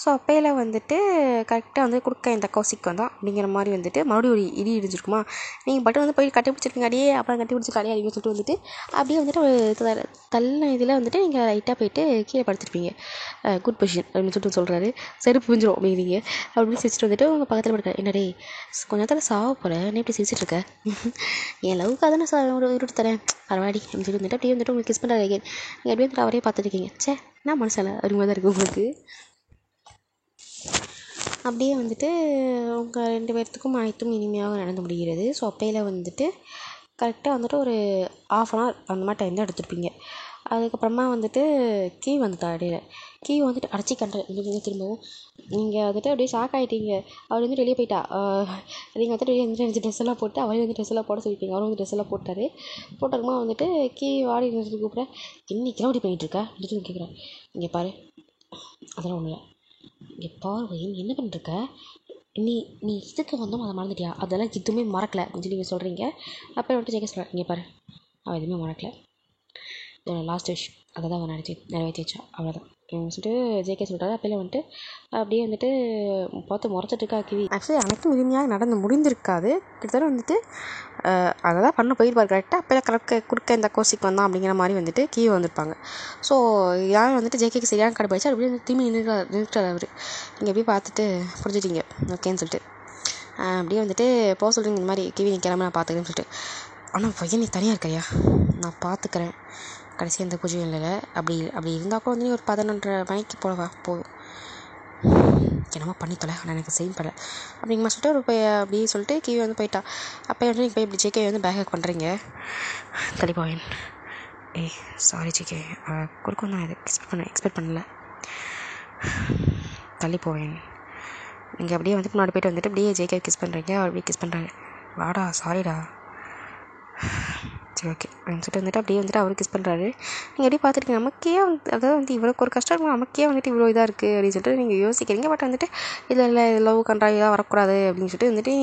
ஸோ அப்பையில் வந்துட்டு கரெக்டாக வந்து குறுக்க இந்த கௌசிக் வந்தான் அப்படிங்கிற மாதிரி வந்துட்டு மறுபடியும் ஒரு இடி இடிஞ்சிருக்குமா. நீங்கள் பட்டு வந்து போய் கட்டி பிடிச்சிருக்கீங்க, அடியே அப்புறம் கட்டி பிடிச்சி கடையே அப்படின்னு சொல்லிட்டு வந்துட்டு அப்படியே வந்துட்டு ஒரு தள்ள இதில் வந்துட்டு நீங்கள் லைட்டாக போயிட்டு கீழே படுத்துருப்பீங்க. குட் பொசிஷன் அப்படின்னு சொல்லிட்டு சொல்கிறாரு. செருப்பு பிஞ்சிரும் அப்படிங்கிறீங்க. அப்படின்னு சிரிச்சிட்டு வந்துட்டு உங்கள் பக்கத்தில் படுக்க என்னடே கொஞ்ச நேரத்தில் சாவ போகிறேன், நீ இப்படி சிரிச்சிட்டு இருக்க, என் லவ்க்காக தானே விட்டு தரேன் பரவாடி அப்படின்னு சொல்லி வந்துட்டு அப்படியே வந்துட்டு உங்களுக்கு கிஸ் பண்ணுறாரு. நீங்கள் அப்படியே வந்துட்டு அவரே பார்த்துருக்கீங்க. சே என்ன மனசில் அப்படிங்கிற தான் இருக்குது உங்களுக்கு. அப்படியே வந்துட்டு உங்கள் 2 பேர்த்துக்கும் அனைத்தும் இனிமையாக நடந்து முடிகிறது. ஸோ அப்பையில் வந்துட்டு கரெக்டாக வந்துட்டு ஒரு 1/2 hour அந்த மாதிரி டைம் தான் எடுத்துருப்பீங்க. அதுக்கப்புறமா வந்துட்டு கீ வந்துட்டா இடையில. கீ வந்துட்டு அடைச்சி கண்டுறீங்க. திரும்பவும் நீங்கள் வந்துட்டு அப்படியே ஷாக் ஆகிட்டீங்க. அவர் வந்து வெளியே போயிட்டா. நீங்கள் வந்துட்டு வெளியே வந்துட்டு எனக்கு ட்ரெஸ் எல்லாம் போட்டு அவரே வந்து ட்ரெஸ் எல்லாம் போட சொல்லிட்டீங்க. அவரும் வந்து ட்ரெஸ் எல்லாம் போட்டாருமா வந்துட்டு கீ வாடி கூப்பிட இன்னைக்கெல்லாம் அப்படி பண்ணிகிட்ருக்கா அப்படின்னு கேட்குறேன். இங்கே பாரு, அதெல்லாம் ஒன்றும் இல்லை, இங்கே பாரு என்ன பண்ணிட்டுருக்க நீ நீ இதுக்கு வந்தோம் அதை மறந்துட்டியா, அதெல்லாம் எதுவுமே மறக்கலை அப்படின்னு சொல்லி நீங்கள் சொல்கிறீங்க. அப்போ வந்துட்டு ஜெயிக்க சொல்கிறேன். இங்கே பாரு, அவள் எதுவுமே மறக்கலை, லாஸ்ட் விஷ் அதை தான் அவன் நிறைவேற்றி வச்சா, அவ்வளோதான் சொல்லிட்டு ஜேகே சொல்கிறாரு. அப்பையில் வந்துட்டு அப்படியே வந்துட்டு பார்த்து முறைச்சிட்ருக்கா கிவி. ஆக்சுவலி அனைத்தும் இனிமையாக நடந்து முடிந்திருக்காது. கிட்டத்தட்ட வந்துட்டு அதை தான் பண்ண போயிருப்பார் கரெக்டாக. அப்பையில் குறுக்க இந்த கோசிக்கு வந்தான் அப்படிங்கிற மாதிரி வந்துட்டு கீழே வந்திருப்பாங்க. ஸோ யாரும் வந்துட்டு ஜேகேக்கு சரியான கடை போயிடுச்சு. அப்படியே திரும்பி நின்றுட்டார் அவர். நீங்கள் எப்படி பார்த்துட்டு புரிஞ்சுட்டீங்க ஓகேன்னு சொல்லிட்டு அப்படியே வந்துட்டு போக சொல்கிறீங்க. இந்த மாதிரி கிவி நீ கிளம்ப நான் பார்த்துக்கிறேன்னு சொல்லிட்டு. ஆனால் பையன் நீ தனியாக இருக்கையா, நான் பார்த்துக்கிறேன், கடைசி எந்த பூஜையும் இல்லை. அப்படி இருந்தால் கூட வந்து நீ ஒரு 11:30 மணிக்கு போகவா போதும், என்னமோ பண்ணித்தலை, ஆனால் எனக்கு செய்யும் படல அப்படிங்கம்மா சொல்லிட்டு ஒரு அப்படியே சொல்லிட்டு கீழே வந்து போயிட்டா. அப்போ வந்து நீங்கள் போய் இப்படி ஜேகே வந்து பேக் ஹேக் பண்ணுறீங்க. கண்டிப்பாக சாரி ஜேகே, குறுக்க வந்து நான் எக்ஸ்பெக்ட் பண்ணல, தள்ளி போவேன். நீங்கள் அப்படியே வந்து முன்னாடி போய்ட்டு வந்துட்டு அப்படியே ஜேகே கிஸ் பண்ணுறீங்க. அவர் அப்படியே கிஸ் பண்ணுறாங்க. வாடா சாரிடா, சரி ஓகே அப்படின்னு சொல்லிட்டு வந்துட்டு அப்படியே வந்துட்டு அவர் கிஸ் பண்ணுறாரு. நீங்கள் எப்படி பார்த்துருக்கீங்க, நமக்கே வந்து அதாவது வந்து இவ்வளோக்கு ஒரு கஷ்டம் இருக்கும், நமக்கே வந்துட்டு இவ்வளோ இதாக இருக்குது அப்படின்னு சொல்லிட்டு நீங்கள் யோசிக்கிறீங்க. பட் வந்துட்டு இல்லை லவ் கண்ட்ராக்ட் இதாக வரக்கூடாது அப்படின்னு சொல்லிட்டு வந்துட்டு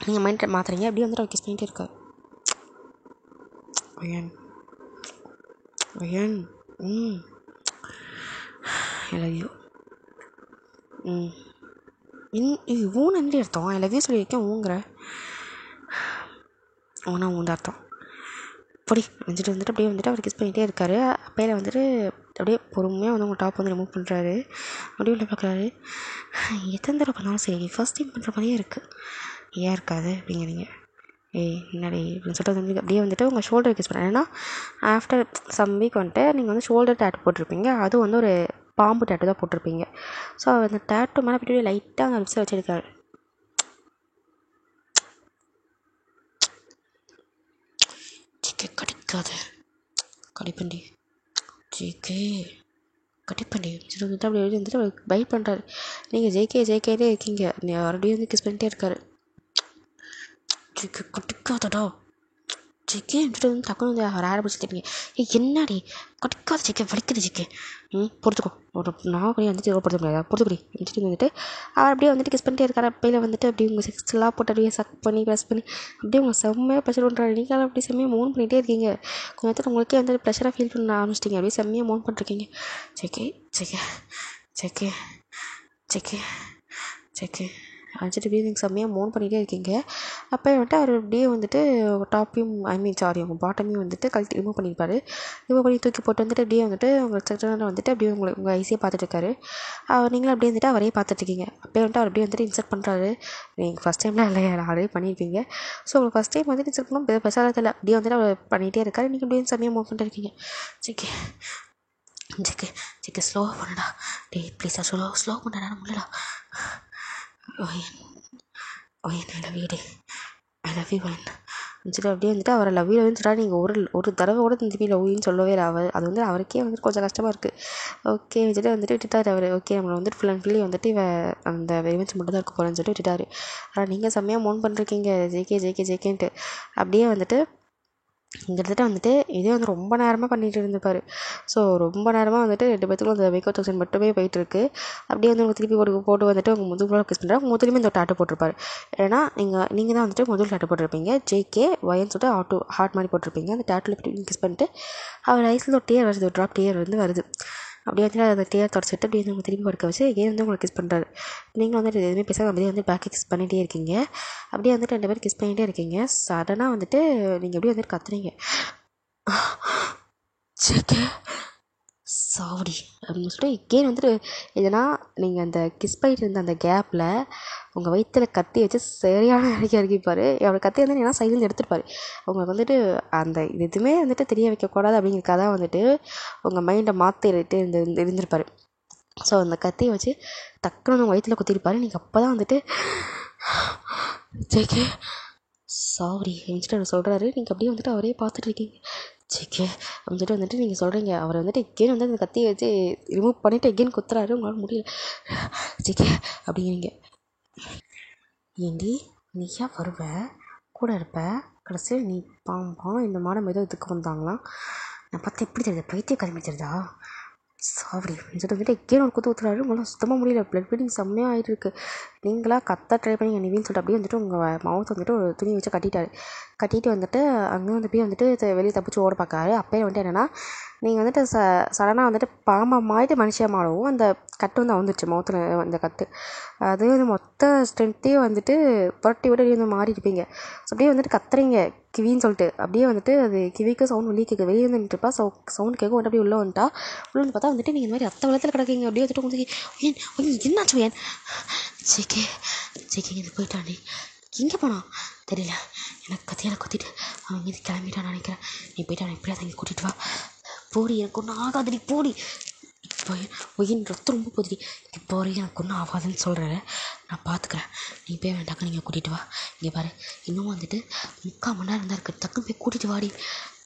நீங்கள் மைண்ட் மாற்றுறீங்க. அப்படியே வந்துட்டு அவர் கிஸ் பண்ணிகிட்டே இருக்கார். ஐயன் ஐ லவ் யூ. ஊன் நன்றி அர்த்தம், ஐ லவ் யூ சொல்லியிருக்கேன் ஊங்குற ஊனா ஊந்த அர்த்தம் பொடி வந்துட்டு அப்படியே வந்துட்டு அவர் கிஸ் பண்ணிகிட்டே இருக்காரு. அப்பையில் வந்துட்டு அப்படியே பொறுமையாக வந்து உங்கள் டாப் வந்து ரிமூவ் பண்ணுறாரு. அப்படியே உள்ள பார்க்குறாரு. எத்தனை தடவை பண்ணாலும் சரி ஃபர்ஸ்ட் டைம் பண்ணுற மாதிரியே இருக்குது, ஏன் இருக்காது அப்படிங்கிறீங்க. என்னடி அப்படின்னு சொல்லிட்டு வந்து அப்படியே வந்துட்டு உங்கள் ஷோல்டர் கிஸ் பண்ணுறேன். ஏன்னா ஆஃப்டர் சம் வீக் வந்துட்டு நீங்கள் வந்து ஷோல்டர் டேட்டு போட்டிருப்பீங்க. அது வந்து ஒரு பாம்பு டேட்டு தான் போட்டிருப்பீங்க. ஸோ அந்த டேட்டு மேலே போய்ட்டு லைட்டாக அந்த லிப்ஸை வச்சுருக்காரு. கடிக்காது கடிப்பண்டி ஜேகே கடிப்பண்டி வந்துட்டு அப்படி வந்துட்டு அவர் பைட் பண்ணுறாரு. நீங்கள் ஜேகேலே இருக்கீங்க, நீ மறுபடியும் வந்து கிஸ் பண்ணிட்டே இருக்காரு. ஜேகே கடிக்காதடா ஜேகே வந்துட்டு வந்து டக்குனு வந்து அவர் ஆட பிடிச்சி திட்டீங்க. என்னடி கடிக்காத ஜேகே, வலிக்குது ஜேகே, பொறுத்துக்கோ, ஒரு நாகரி வந்துட்டு பொறுத்த முடியாது, பொறுத்துக்கடி வந்துட்டு வந்துட்டு அவர் அப்படியே வந்துட்டு கிஸ் பண்ணிட்டே இருக்காரு. அப்பையில் வந்துட்டு அப்படியே உங்கள் செக்ஸ்லாம் போட்டு அப்படியே சக் பண்ணி ப்ரெஸ் பண்ணி அப்படியே உங்கள் செம்மையாக ப்ரெஷர் பண்ணுறாரு. நீங்கள் அப்படியே செம்மையாக மோன் பண்ணிகிட்டே இருக்கீங்க. கொஞ்ச நேரத்தில் உங்களுக்கே வந்து ப்ரெஷராக ஃபீல் பண்ண ஆரம்பிச்சிட்டிங்க. அப்படியே செம்மையாக மோன் பண்ணிருக்கீங்க. JK JK JK JK JK வச்சுட்டு அப்படியே நீங்கள் செம்மையாக மோன் பண்ணிகிட்டே இருக்கீங்க. அப்போ வந்துட்டு அவர் அப்படியே வந்துட்டு டாப்பையும் உங்கள் பாட்டமையும் வந்துட்டு கழட்டி ரிமூவ் பண்ணியிருப்பாரு. ரிமூவ் பண்ணி தூக்கி போட்டு வந்துட்டு அப்படியே வந்துட்டு உங்கள் செக்டரில் வந்துட்டு அப்படியே உங்கள் ஐசியை பார்த்துட்டு இருக்காரு. நீங்களும் அப்படியே வந்துட்டு அவரையே பார்த்துட்ருக்கீங்க. அப்போ வந்துட்டு அவர் அப்படியே வந்துட்டு இன்சர்ட் பண்ணுறாரு. நீங்கள் ஃபஸ்ட் டைம்லாம் இல்லை, ஆல்ரெடி பண்ணியிருப்பீங்க. ஸோ உங்களுக்கு ஃபஸ்ட் டைம் வந்துட்டு இன்சர்ட் பண்ணால் பெருசாக அப்படியே வந்துட்டு அவர் பண்ணிகிட்டே இருக்காரு. நீங்கள் அப்படியே செம்மையாக மூவ் பண்ணிட்டு இருக்கீங்க. ஜேகே ஜேகே ஜேகே ஸ்லோ பண்ணடா, ப்ளீஸாக ஸ்லோ பண்ணடா, முடியலடா. ஐ லவ் யூ டே, ஐ லவ் யூ சொல்லிட்டு அப்படியே வந்துட்டு அவரை லவ் யூ சொல்லிட்டா நீங்கள் ஒரு தடவை கூட திருப்பி லவ் யூன்னு சொல்லவே இல்லை. அது வந்து அவருக்கே வந்துட்டு கொஞ்சம் கஷ்டமாக இருக்குது. ஓகே வந்துட்டு விட்டுட்டார் அவர். ஓகே நம்மளை வந்துட்டு ஃபுல் அண்ட் ஃபுல்லி வந்துட்டு அந்த வெரிமென்ஸ் மட்டும் தான் இருக்க போகிறேன்னு சொல்லிட்டு விட்டுட்டார். ஆனால் நீங்கள் செம்மையாக மோன் பண்ணிருக்கீங்க ஜேகேன்ட்டு. அப்படியே வந்துட்டு கிட்டத்தட்ட வந்துட்டு இதே வந்து ரொம்ப நேரமாக பண்ணிகிட்டு இருந்திருப்பார். ஸோ ரொம்ப நேரமாக வந்துட்டு 2 பேத்துக்கும் அந்த மேக்கப் செக்ஷன் மட்டுமே போயிட்டுருக்கு. அப்படியே வந்து உங்கள் திருப்பி போட்டு வந்துட்டு உங்கள் முதுகுலாம் கிஸ் பண்ணுறாரு. உங்கள் முதுகுலையுமே இந்த டாட்டூ போட்டிருப்பாரு. ஏன்னா நீங்கள் தான் வந்துட்டு முதல் டாட்டூ போட்டிருப்பீங்க. ஜேகே ஒயன்னு சொல்லிட்டு ஹார்ட் மாதிரி போட்டிருப்பீங்க. அந்த டாட்டூவில் கிஸ் பண்ணிட்டு அவர் ஐஸில் ஒரு டேர் வருது, ஒரு ட்ராப் டேர் வந்து வருது. அப்படியே வந்துட்டு அந்த டேர் தொடச்சிட்டு அப்படியே வந்து உங்கள் திருப்பி படுக்க வச்சு ஏன் வந்து உங்களுக்கு கிஸ் பண்ணுறாரு. நீங்களும் வந்துட்டு எதுவுமே பேசாமல் அப்படியே வந்து பேக்கை கிஸ் பண்ணிகிட்டே இருக்கீங்க. அப்படியே வந்துட்டு 2 பேரும் கிஸ் பண்ணிகிட்டே இருக்கீங்க. சடனாக வந்துட்டு நீங்கள் அப்படியே வந்துட்டு கத்துறீங்க, ஜேகே சாவடி அப்படின்னு சொல்லிட்டு எகெயின் வந்துட்டு. இல்லைனா நீங்கள் அந்த கிஸ் பண்ணிட்டு இருந்த அந்த கேப்பில் உங்கள் வயிற்றுல கத்தி வச்சு சரியான இறக்கிப்பார். அவர் கத்தி வந்து ஏன்னா சைலேருந்து எடுத்துருப்பார். உங்களுக்கு வந்துட்டு அந்த எதுவுமே வந்துட்டு தெரிய வைக்கக்கூடாது அப்படிங்கிறக்காக தான் வந்துட்டு உங்கள் மைண்டை மாற்றிட்டு இருந்திருப்பார். ஸோ அந்த கத்தியை வச்சு டக்குன்னு உங்கள் வயிற்றுல குத்திருப்பார். நீங்கள் அப்போ தான் வந்துட்டு ஜேகே சாரி அப்படின்னு சொல்லிட்டு அவர் சொல்கிறாரு. நீங்கள் அப்படியே வந்துட்டு அவரே பார்த்துட்டு இருக்கீங்க. ஜேகே அப்படின்னு சொல்லிட்டு வந்துட்டு நீங்கள் சொல்கிறீங்க. அவர் வந்துட்டு எகெயின் வந்து அந்த கத்தியை வச்சு ரிமூவ் பண்ணிவிட்டு எகெயின் குத்துறாரு. உங்களால் முடியல. ஜேகே அப்படிங்கிறீங்க. ஏண்டி நீயா வருவ, கூட இருப்ப, கடைசியில் நீ பாவம் இந்த மாடம் ஏதோ இதுக்கு வந்தாங்களாம். நான் பார்த்து எப்படி தெரியுது, பைத்திய கிளம்பி தெரியுதா சாவடி அப்படின்னு சொல்லிட்டு வந்துட்டு எகெயின் ஒரு குத்து ஊற்றுறாரு. உங்களால் சுத்தமாக முடியல. ப்ளட் ப்ளீடிங் செம்மையாக ஆகிட்டு இருக்குது. நீங்களாக கத்த ட்ரை பண்ணி நிவின்னு சொல்லிட்டு அப்படியே வந்துட்டு உங்கள் மவுத் வந்துட்டு ஒரு துணி வச்சு கட்டிட்டு வந்துட்டு அங்கே வந்து போய் வந்துட்டு வெளியே தப்பிச்சு ஓட பார்க்காரு. அப்போயே வந்துட்டு என்னென்னா நீங்கள் வந்துட்டு சடனாக வந்துட்டு பாம்பா மாறிட்டு மனுஷியாக மாறவும் அந்த கட்டு வந்து அவுந்துருச்சு மவுத்தில். அந்த கட்டு அது வந்து மொத்த ஸ்ட்ரென்த்தையும் வந்துட்டு புரட்டி விட்டு வெளியே வந்து மாறிட்டுப்பீங்க. ஸோ அப்படியே வந்துட்டு கத்துறீங்க கிவின்னு சொல்லிட்டு. அப்படியே வந்துட்டு அது கிவிக்கு சவுண்ட் வெளியே கேட்குது. வெளியே வந்து நின்றுப்பா. சவுண்ட் கேட்கும். அப்படியே உள்ளே வந்துட்டா. உள்ளே வந்து பார்த்தா வந்துட்டு நீங்கள் இந்த மாதிரி ரத்த வெள்ளத்தில் கிடக்கீங்க. அப்படியே வந்துட்டு உங்களுக்கு என்னாச்சு ஏன் ஜேகே இது போயிட்டானே, எங்கே போனான் தெரியல, எனக்கு கத்தியால் குத்திட்டு அவன் மீது கிளம்பிட்டான்னு நினைக்கிறேன். நீ போயிட்டு அவனை எப்படியாவது இங்கே கூட்டிகிட்டு வா. போடி, எனக்கு ஒன்றும் ஆகாதுடி போடி. இப்போ ஒயின் ரத்தம் ரொம்ப போதுடி. இப்போ வரைக்கும் எனக்கு ஒன்றும் ஆகாதுன்னு சொல்கிறேன். நான் பார்த்துக்கிறேன். நீ போய் வேண்டாக்க நீங்கள் கூட்டிகிட்டு வா. இங்கே பாரு, இன்னும் வந்துட்டு 3/4 மணி நேரம் தான் இருக்குது. டக்குன்னு போய் கூட்டிகிட்டு வாடி.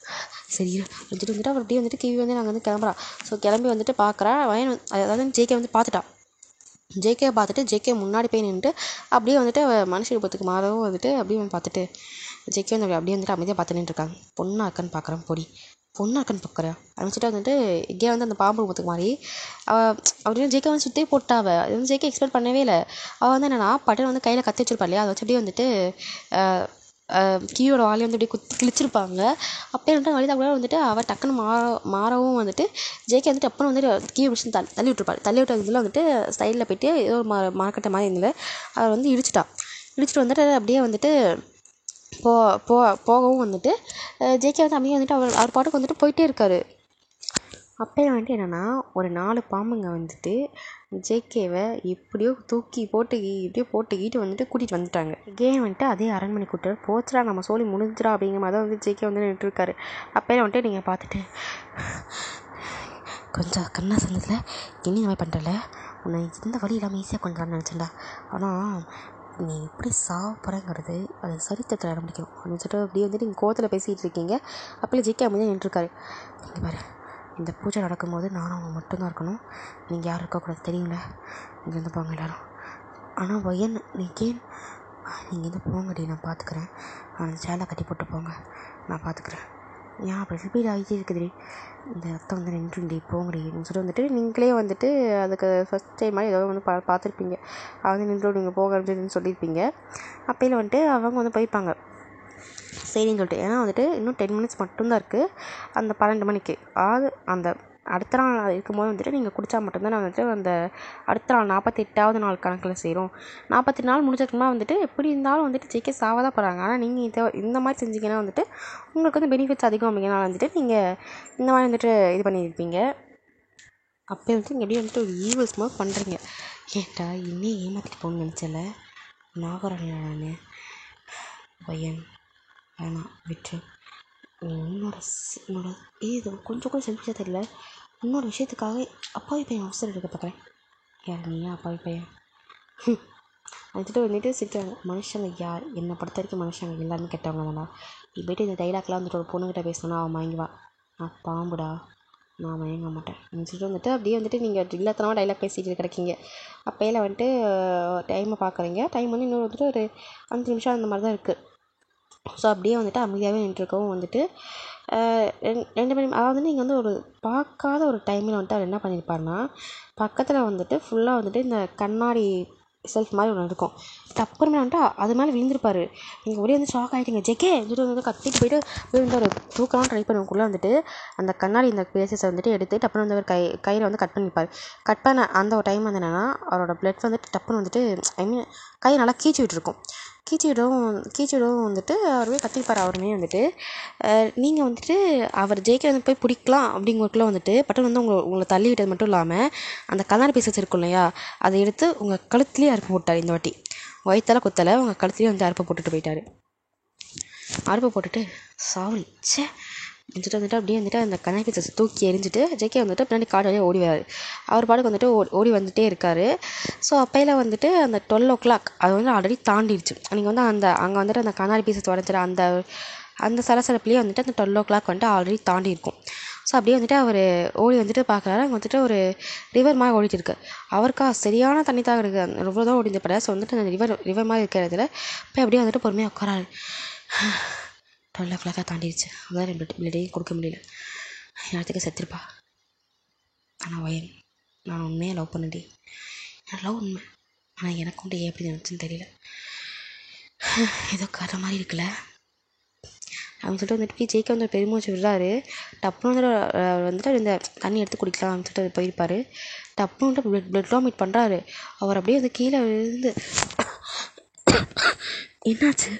சரி வந்துட்டு அவர் அப்படியே வந்துட்டு கிவி வந்து நாங்கள் வந்து கிளம்புறா. ஸோ கிளம்பி வந்துட்டு பார்க்குறா. வயன் அதாவது ஜேகே வந்து பார்த்துட்டா. ஜேகே பார்த்துட்டு ஜேகே முன்னாடி போய் நின்றுட்டு அப்படியே வந்துட்டு மனுஷ ரூபத்துக்கு மாறவும் வந்துட்டு அப்படியே வந்து பார்த்துட்டு ஜேகே வந்து அப்படியே வந்துட்டு அமைதியாக பார்த்து நின்றுருக்காங்க. பொண்ணா இருக்கான்னு பார்க்குறேன். பொடி பொண்ணா இருக்கான்னு பார்க்குறேன் அப்படின்னு வந்துட்டு இங்கே வந்து அந்த பாம்பு ரூபத்துக்கு மாதிரி அப்படின்னு ஜேகே வந்து சுற்றி போட்டாவ. அது வந்து ஜேகே எக்ஸ்பெக்ட் பண்ணவே இல்லை. அவள் வந்து என்னென்னா பட்டன் வந்து கையில் கத்தி வச்சிருப்பா இல்லையா, அதை வச்சு அப்படியே வந்துட்டு கீயோட வாலி வந்து அப்படியே கிழிச்சிருப்பாங்க. அப்படியே வந்துட்டு வழி கூட வந்துட்டு அவள் டக்குன்னு மாறவும் வந்துட்டு ஜேகே வந்துட்டு அப்போ வந்துட்டு கீயை பிடிச்சி தள்ளி விட்டுருப்பாள். தள்ளி விட்டதில் வந்துட்டு சைடில் போய்ட்டு ஏதோ ஒரு மரக்கட்டை மாதிரி இருந்தது. அவர் வந்து இடிச்சிட்டு வந்துட்டு அப்படியே வந்துட்டு போகவும் வந்துட்டு ஜேகே வந்து அப்படியே வந்துட்டு அவர் பாட்டுக்கு வந்துட்டு போயிட்டே இருக்காரு. அப்போயே வந்துட்டு என்னென்னா ஒரு 4 பாம்புங்க வந்துட்டு ஜேகேவை எப்படியோ தூக்கி போட்டுக்கிட்டு வந்துட்டு கூட்டிகிட்டு வந்துட்டாங்க. கேம் வந்துட்டு அதே அரண்மனை கூட்டு போச்சுடா, நம்ம சோழி முடிஞ்சிடா அப்படிங்கிற மாதிரி தான் வந்து ஜேகே வந்து நின்றுருக்காரு. அப்போயே வந்துட்டு நீங்கள் பார்த்துட்டு கொஞ்சம் கண்ணா சொன்னதில் என்ன இந்த மாதிரி பண்ணுறல, உன்னை இந்த வழி இல்லாமல் ஈஸியாக கொண்டான்னு நினச்சேன்டா. ஆனால் நீ எப்படி சாப்பிட்றங்கிறது அது சரித்திரத்தில் ஆரம்பிக்கணும் அப்படின்னு சொல்லிட்டு அப்படியே வந்துட்டு நீங்கள் கோவத்தில் பேசிகிட்டு இருக்கீங்க. அப்போயே ஜேகே அமைதியாக நின்றுருக்காரு. இங்கே பாரு, இந்த பூஜை நடக்கும்போது நானும் அவங்க மட்டும்தான் இருக்கணும். நீங்கள் யாரும் இருக்கக்கூடாது தெரியுங்களா. இங்கேருந்து போங்க எல்லோரும். ஆனால் ஒயன் நீங்கள் இங்கேருந்து போங்கடி, நான் பார்த்துக்குறேன். அந்த சேலை கட்டி போட்டு போங்க, நான் பார்த்துக்குறேன். ஏன் அப்படி ரிப்பீட் ஆகிட்டே இருக்குதுடி, இந்த ரத்தம் வந்து நின்றுடி போங்கடி அப்படின்னு சொல்லிட்டு வந்துட்டு நீங்களே வந்துட்டு அதுக்கு ஃபஸ்ட் டைம் மாதிரி ஏதோ வந்து பார்த்துருப்பீங்க. அது நின்று நீங்கள் போக அப்படின்னு சொல்லியிருப்பீங்க. அப்போயில் வந்துட்டு அவங்க வந்து போய்ப்பாங்க சரின்னு சொல்லிட்டு. ஏன்னா வந்துட்டு இன்னும் 10 மினிட்ஸ் மட்டும்தான் இருக்குது அந்த 12 மணிக்கு. அந்த அடுத்த நாள் இருக்கும்போது வந்துட்டு நீங்கள் குடித்தா மட்டும்தான் வந்துட்டு அந்த அடுத்த நாள் 48வது நாள் கணக்கில் செய்கிறோம். 48 நாள் முடிஞ்சதுக்குமா வந்துட்டு எப்படி இருந்தாலும் வந்துட்டு ஜேகே சாவ தான் போகிறாங்க. ஆனால் நீங்கள் இந்த மாதிரி செஞ்சிங்கன்னா வந்துட்டு உங்களுக்கு வந்து பெனிஃபிட்ஸ் அதிகம். அப்படிங்கிறனால வந்துட்டு நீங்கள் இந்த மாதிரி வந்துட்டு இது பண்ணியிருப்பீங்க. அப்போ வந்துட்டு நீங்கள் எப்படியும் வந்துட்டு ஒரு ஈவல்ஸ் மாதிரி பண்ணுறீங்க. ஏன்டா இன்னும் ஏமாற்றிட்டு போகணும்னு நினச்சல நாகராணி நான் பையன் வேணாம் விட்டு. உன்னோட இது கொஞ்சம் கூட செல்ஃபிஷாக தெரியல. இன்னொரு விஷயத்துக்காக அப்பாவி பையன் அவசரம் எடுக்க பார்க்குறேன். யார் நீயா அப்பாவி பையன் வந்துட்டு வந்துட்டு சிரிக்கிறாங்க. மனுஷங்க யார் என்னை பொறுத்த வரைக்கும் மனுஷங்க எல்லாருமே கெட்டவங்க தானே. நீ போய்ட்டு இந்த டைலாக்லாம் வந்துட்டு ஒரு பொண்ணுக்கிட்ட பேசணுன்னா அவன் மயங்குவா. நான் பாம்புடா, நான் மயங்க மாட்டேன் அப்படின்னு சொல்லிட்டு வந்துட்டு அப்படியே வந்துட்டு நீங்கள் இல்லத்தனமாக டைலாக் பேசிகிட்டு கிடைக்கீங்க. அப்போயில் வந்துட்டு டைமை பார்க்குறீங்க. டைம் வந்து இன்னொரு வந்துட்டு ஒரு 5 நிமிஷம் அந்த மாதிரி தான் இருக்குது. ஸோ அப்படியே வந்துட்டு அமைதியாகவே நின்றுருக்கவும் வந்துட்டு ரெண்டு மணி அதாவது நீங்கள் வந்து ஒரு பார்க்காத ஒரு டைமில் வந்துட்டு அவர் என்ன பண்ணியிருப்பாருன்னா, பக்கத்தில் வந்துட்டு ஃபுல்லாக வந்துட்டு இந்த கண்ணாடி செல்ஃப் மாதிரி ஒன்று இருக்கும். டப்புன்னு வந்துட்டு அது மேலே விழுந்திருப்பாரு. நீங்கள் ஒரே வந்து ஷாக் ஆகிட்டீங்க. ஜெகே சொல்லிட்டு வந்து கத்திட்டு போயிட்டு வந்து ஒரு தூக்கலாம் ட்ரை பண்ணுவக்குள்ளே வந்துட்டு அந்த கண்ணாடி இந்த பேசஸை வந்துட்டு எடுத்து டப்புன்னு வந்து ஒரு கயிறை வந்து கட் பண்ணியிருப்பார். கட் பண்ண அந்த ஒரு டைம் வந்து என்னென்னா, அவரோட பிளட் வந்துட்டு டப்புன்னு வந்துட்டு ஐ மீன் கை நல்லா கீச்சி விட்டுருக்கும். கீச்சி விடவும் வந்துட்டு அவருமே கத்திருப்பார். அவருமே வந்துட்டு நீங்கள் வந்துட்டு அவர் ஜெயிக்க வந்து போய் பிடிக்கலாம் அப்படிங்கிறதுக்குள்ள வந்துட்டு பட்டன் வந்து உங்களை தள்ளி விட்டது மட்டும் இல்லாமல் அந்த கண்ணாடி பீசஸ் இருக்கும் இல்லையா, அதை எடுத்து உங்கள் கழுத்துலேயே அறுப்பு போட்டார். இந்த வாட்டி வயிற்றால குத்தலை, உங்கள் கழுத்துலேயே வந்து அறுப்பு போட்டுட்டு போயிட்டார். அறுப்பு போட்டுட்டு சாவல் சே வந்துட்டு அப்படியே வந்துட்டு அந்த கண்ணாடி பீசஸ் தூக்கி எரிஞ்சிட்டு ஜெகே வந்துட்டு பின்னாடி காடு வழியாக ஓடி வராரு. அவர் பாட்டுக்கு வந்துட்டு ஓடி வந்துகிட்டே இருக்கார். ஸோ அப்பையில் வந்துட்டு அந்த 12 o'clock அது வந்து ஆல்ரெடி தாண்டிடுச்சு. நீங்கள் வந்து அங்கே வந்துட்டு அந்த கண்ணாடி பீசஸ் உடஞ்சிட அந்த சலசலப்புலேயே வந்துட்டு அந்த 12 o'clock வந்துட்டு ஆல்ரெடி தாண்டி இருக்கும். ஸோ அப்படியே வந்துட்டு அவர் ஓடி வந்துட்டு பார்க்குறாரு. அங்கே வந்துட்டு ஒரு ரிவர் மாதிரி ஓடிட்டு இருக்கு. அவருக்கா சரியான தண்ணி தான் இருக்குது. அந்த இவ்வளோ தான் ஓடிந்தப்பட. ஸோ வந்துட்டு அந்த ரிவர் மாதிரி இருக்கிற இடத்துல போய் அப்படியே வந்துட்டு பொறுமையாக உட்காராரு. 12 o'clock தாண்டிடுச்சு. அதான் பிளட்டையும் கொடுக்க முடியல. இடத்துக்கு செத்துருப்பா. ஆனால் வயன் நான் உண்மையாக லவ் பண்ணடி. என் லவ் உண்மை. ஆனால் எனக்கு கொண்டு ஏன் எப்படி நினச்சுன்னு தெரியல. ஏதோ கதை மாதிரி இருக்குல்ல அப்படின்னு சொல்லிட்டு வந்துட்டு ஜெயிக்க வந்து பெருமூச்சு விடுறாரு. டப்புன்னு வந்துட்டு இந்த தண்ணி எடுத்து குடிக்கலாம் அப்படின்னு சொல்லிட்டு போயிருப்பார். டப்புன்னு வந்துட்டு பிளட் வாமிட் பண்ணுறாரு. அவர் அப்படியே வந்து கீழே விழுந்து என்னாச்சு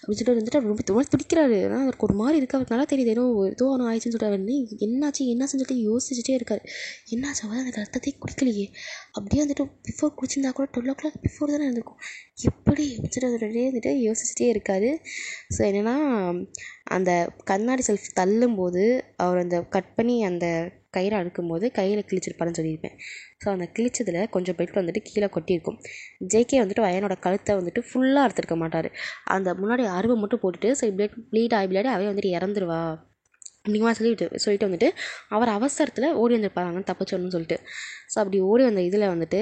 அப்படின்னு சொல்லிட்டு வந்துட்டு ரொம்ப துடிக்கிறாரு. ஆனால் அவருக்கு ஒரு மாதிரி இருக்குது. அவருக்கு நல்லா தெரியுது ஏதோ ஒன்று ஆயிடுச்சுன்னு சொல்லிட்டு அவர் என்னாச்சுன்னு சொல்லிட்டு யோசிச்சுட்டே இருக்காரு. என்னாச்சு அவர் அந்த ரத்தத்தை குடிக்கலையே. அப்படியே வந்துட்டு பிஃபோர் குடிச்சிருந்தா கூட 12 o'clock பிஃபோர் தானே இருந்திருக்கும். எப்படி அப்படின்னு சொல்லிட்டு வந்துட்டு யோசிச்சுட்டே இருக்காரு. ஸோ என்னென்னா அந்த கண்ணாடி செல்ஃப் தள்ளும்போது அவர் அந்த கட் பண்ணி அந்த கயிறை அறுக்கும்போது கையில் கிழிச்சிருப்பாருன்னு சொல்லியிருப்பேன். ஸோ அந்த கிழிச்சதில் கொஞ்சம் பெட் வந்துட்டு கீழே கொட்டியிருக்கும். ஜேகே வந்துட்டு வயனோட கழுத்தை வந்துட்டு ஃபுல்லாக அறுத்துருக்க மாட்டார். அந்த முன்னாடி அருவை மட்டும் போட்டுட்டு ஸோ ப்ளீட் ஆகி அவையே வந்துட்டு இறந்துருவா அப்படிங்கிற சொல்லிட்டு வந்துட்டு அவர் அவசரத்தில் ஓடி வந்திருப்பாங்க தப்பிச்சோன்னு சொல்லிட்டு. ஸோ அப்படி ஓடி வந்த இதில் வந்துட்டு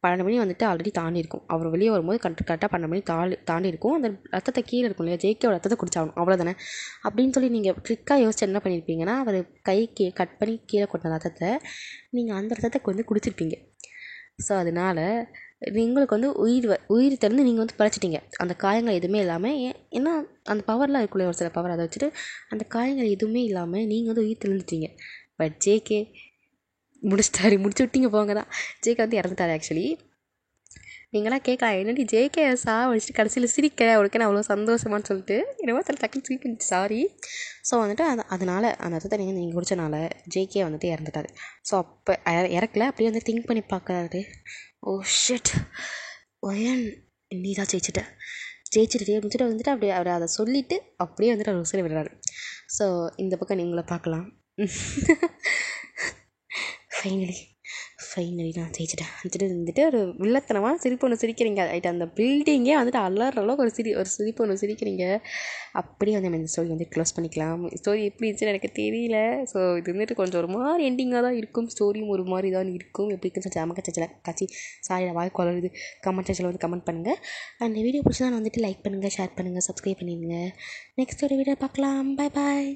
12 மணி வந்துட்டு ஆல்ரெடி தாண்டி இருக்கும். அவர் வெளியே வரும்போது கரெக்டாக 12 மணி தாண்டி இருக்கும். அந்த ரத்தத்தை கீழே இருக்கும் இல்லையா, ஜேகேவோட ரத்தத்தை குடிச்சாகணும் அவ்வளோதானே அப்படின்னு சொல்லி நீங்கள் ட்ரிக்காக யோசிச்சு என்ன பண்ணியிருப்பீங்கன்னா, அவர் கைக்கு கட் பண்ணி கீழே கொட்டின ரத்தத்தை நீங்கள் அந்த ரத்தத்தை வந்து குடிச்சிருப்பீங்க. ஸோ அதனால் உங்களுக்கு வந்து உயிர் திறந்து நீங்கள் வந்து படைச்சிட்டிங்க. அந்த காயங்கள் எதுவுமே இல்லாமல் ஏன்னா அந்த பவர்லாம் இருக்குல்ல ஒரு சில பவர், அதை வச்சுட்டு அந்த காயங்கள் எதுவுமே இல்லாமல் நீங்கள் வந்து உயிர் தெளிஞ்சிட்டீங்க. பட் ஜேகே முடிச்சு விட்டீங்க போங்க தான். ஜேகே வந்து இறந்துட்டார். ஆக்சுவலி நீங்களாம் கேட்கலாம் என்னடி ஜேகே வச்சுட்டு கடைசியில் சிரிக்க உனக்கு என்ன அவ்வளோ சந்தோஷமானு சொல்லிட்டு என்னமோ டக்குன்னு சிரிப்பு. சாரி. ஸோ வந்துட்டு அதனால் அந்த ரத்தத்தை நீங்கள் குடித்தனால ஜேகே வந்துட்டு இறந்துட்டார். ஸோ அப்போ இறக்கல அப்படியே வந்து திங்க் பண்ணி பார்க்குறாரு. ஓ ஷிட் ஒயன் நீ தான் ஜெயிச்சுட்டு முடிச்சுட்டு வந்துட்டு அப்படியே அவர் அதை சொல்லிவிட்டு அப்படியே வந்துட்டு அவர் உசிரை விடுறாரு. ஸோ இந்த பக்கம் நீங்களே பார்க்கலாம். ஃபைனலி நான் ஜெயிச்சிட்டேன் வந்துட்டு ஒரு வில்லத்தனமாக சிரிப்பு ஒன்று சிரிக்கிறீங்க. ரைட், அந்த பில்டிங்கே வந்துட்டு அலற அளவுக்கு ஒரு சிரிப்பு ஒன்று சிரிக்கிறீங்க. அப்படியே வந்து நம்ம இந்த ஸ்டோரி வந்து க்ளோஸ் பண்ணிக்கலாம். ஸ்டோரி எப்படி இருந்துச்சுன்னு எனக்கு தெரியல. ஸோ இது வந்துட்டு கொஞ்சம் ஒரு மாதிரி எண்டிங்காக தான் இருக்கும். ஸ்டோரியும் ஒரு மாதிரி தான் இருக்கும். எப்படி இருக்குன்னு சொல்லி நமக்கு சச்சில் சாரி வாய்க்கு வளருது. கமெண்ட் செக்ஷனில் வந்து கமெண்ட் பண்ணுங்கள். அந்த வீடியோ பிடிச்சதான் வந்துட்டு லைக் பண்ணுங்கள், ஷேர் பண்ணுங்கள், சப்ஸ்கிரைப் பண்ணிடுங்க. நெக்ஸ்ட் ஒரு வீடியோ பார்க்கலாம். பாய்.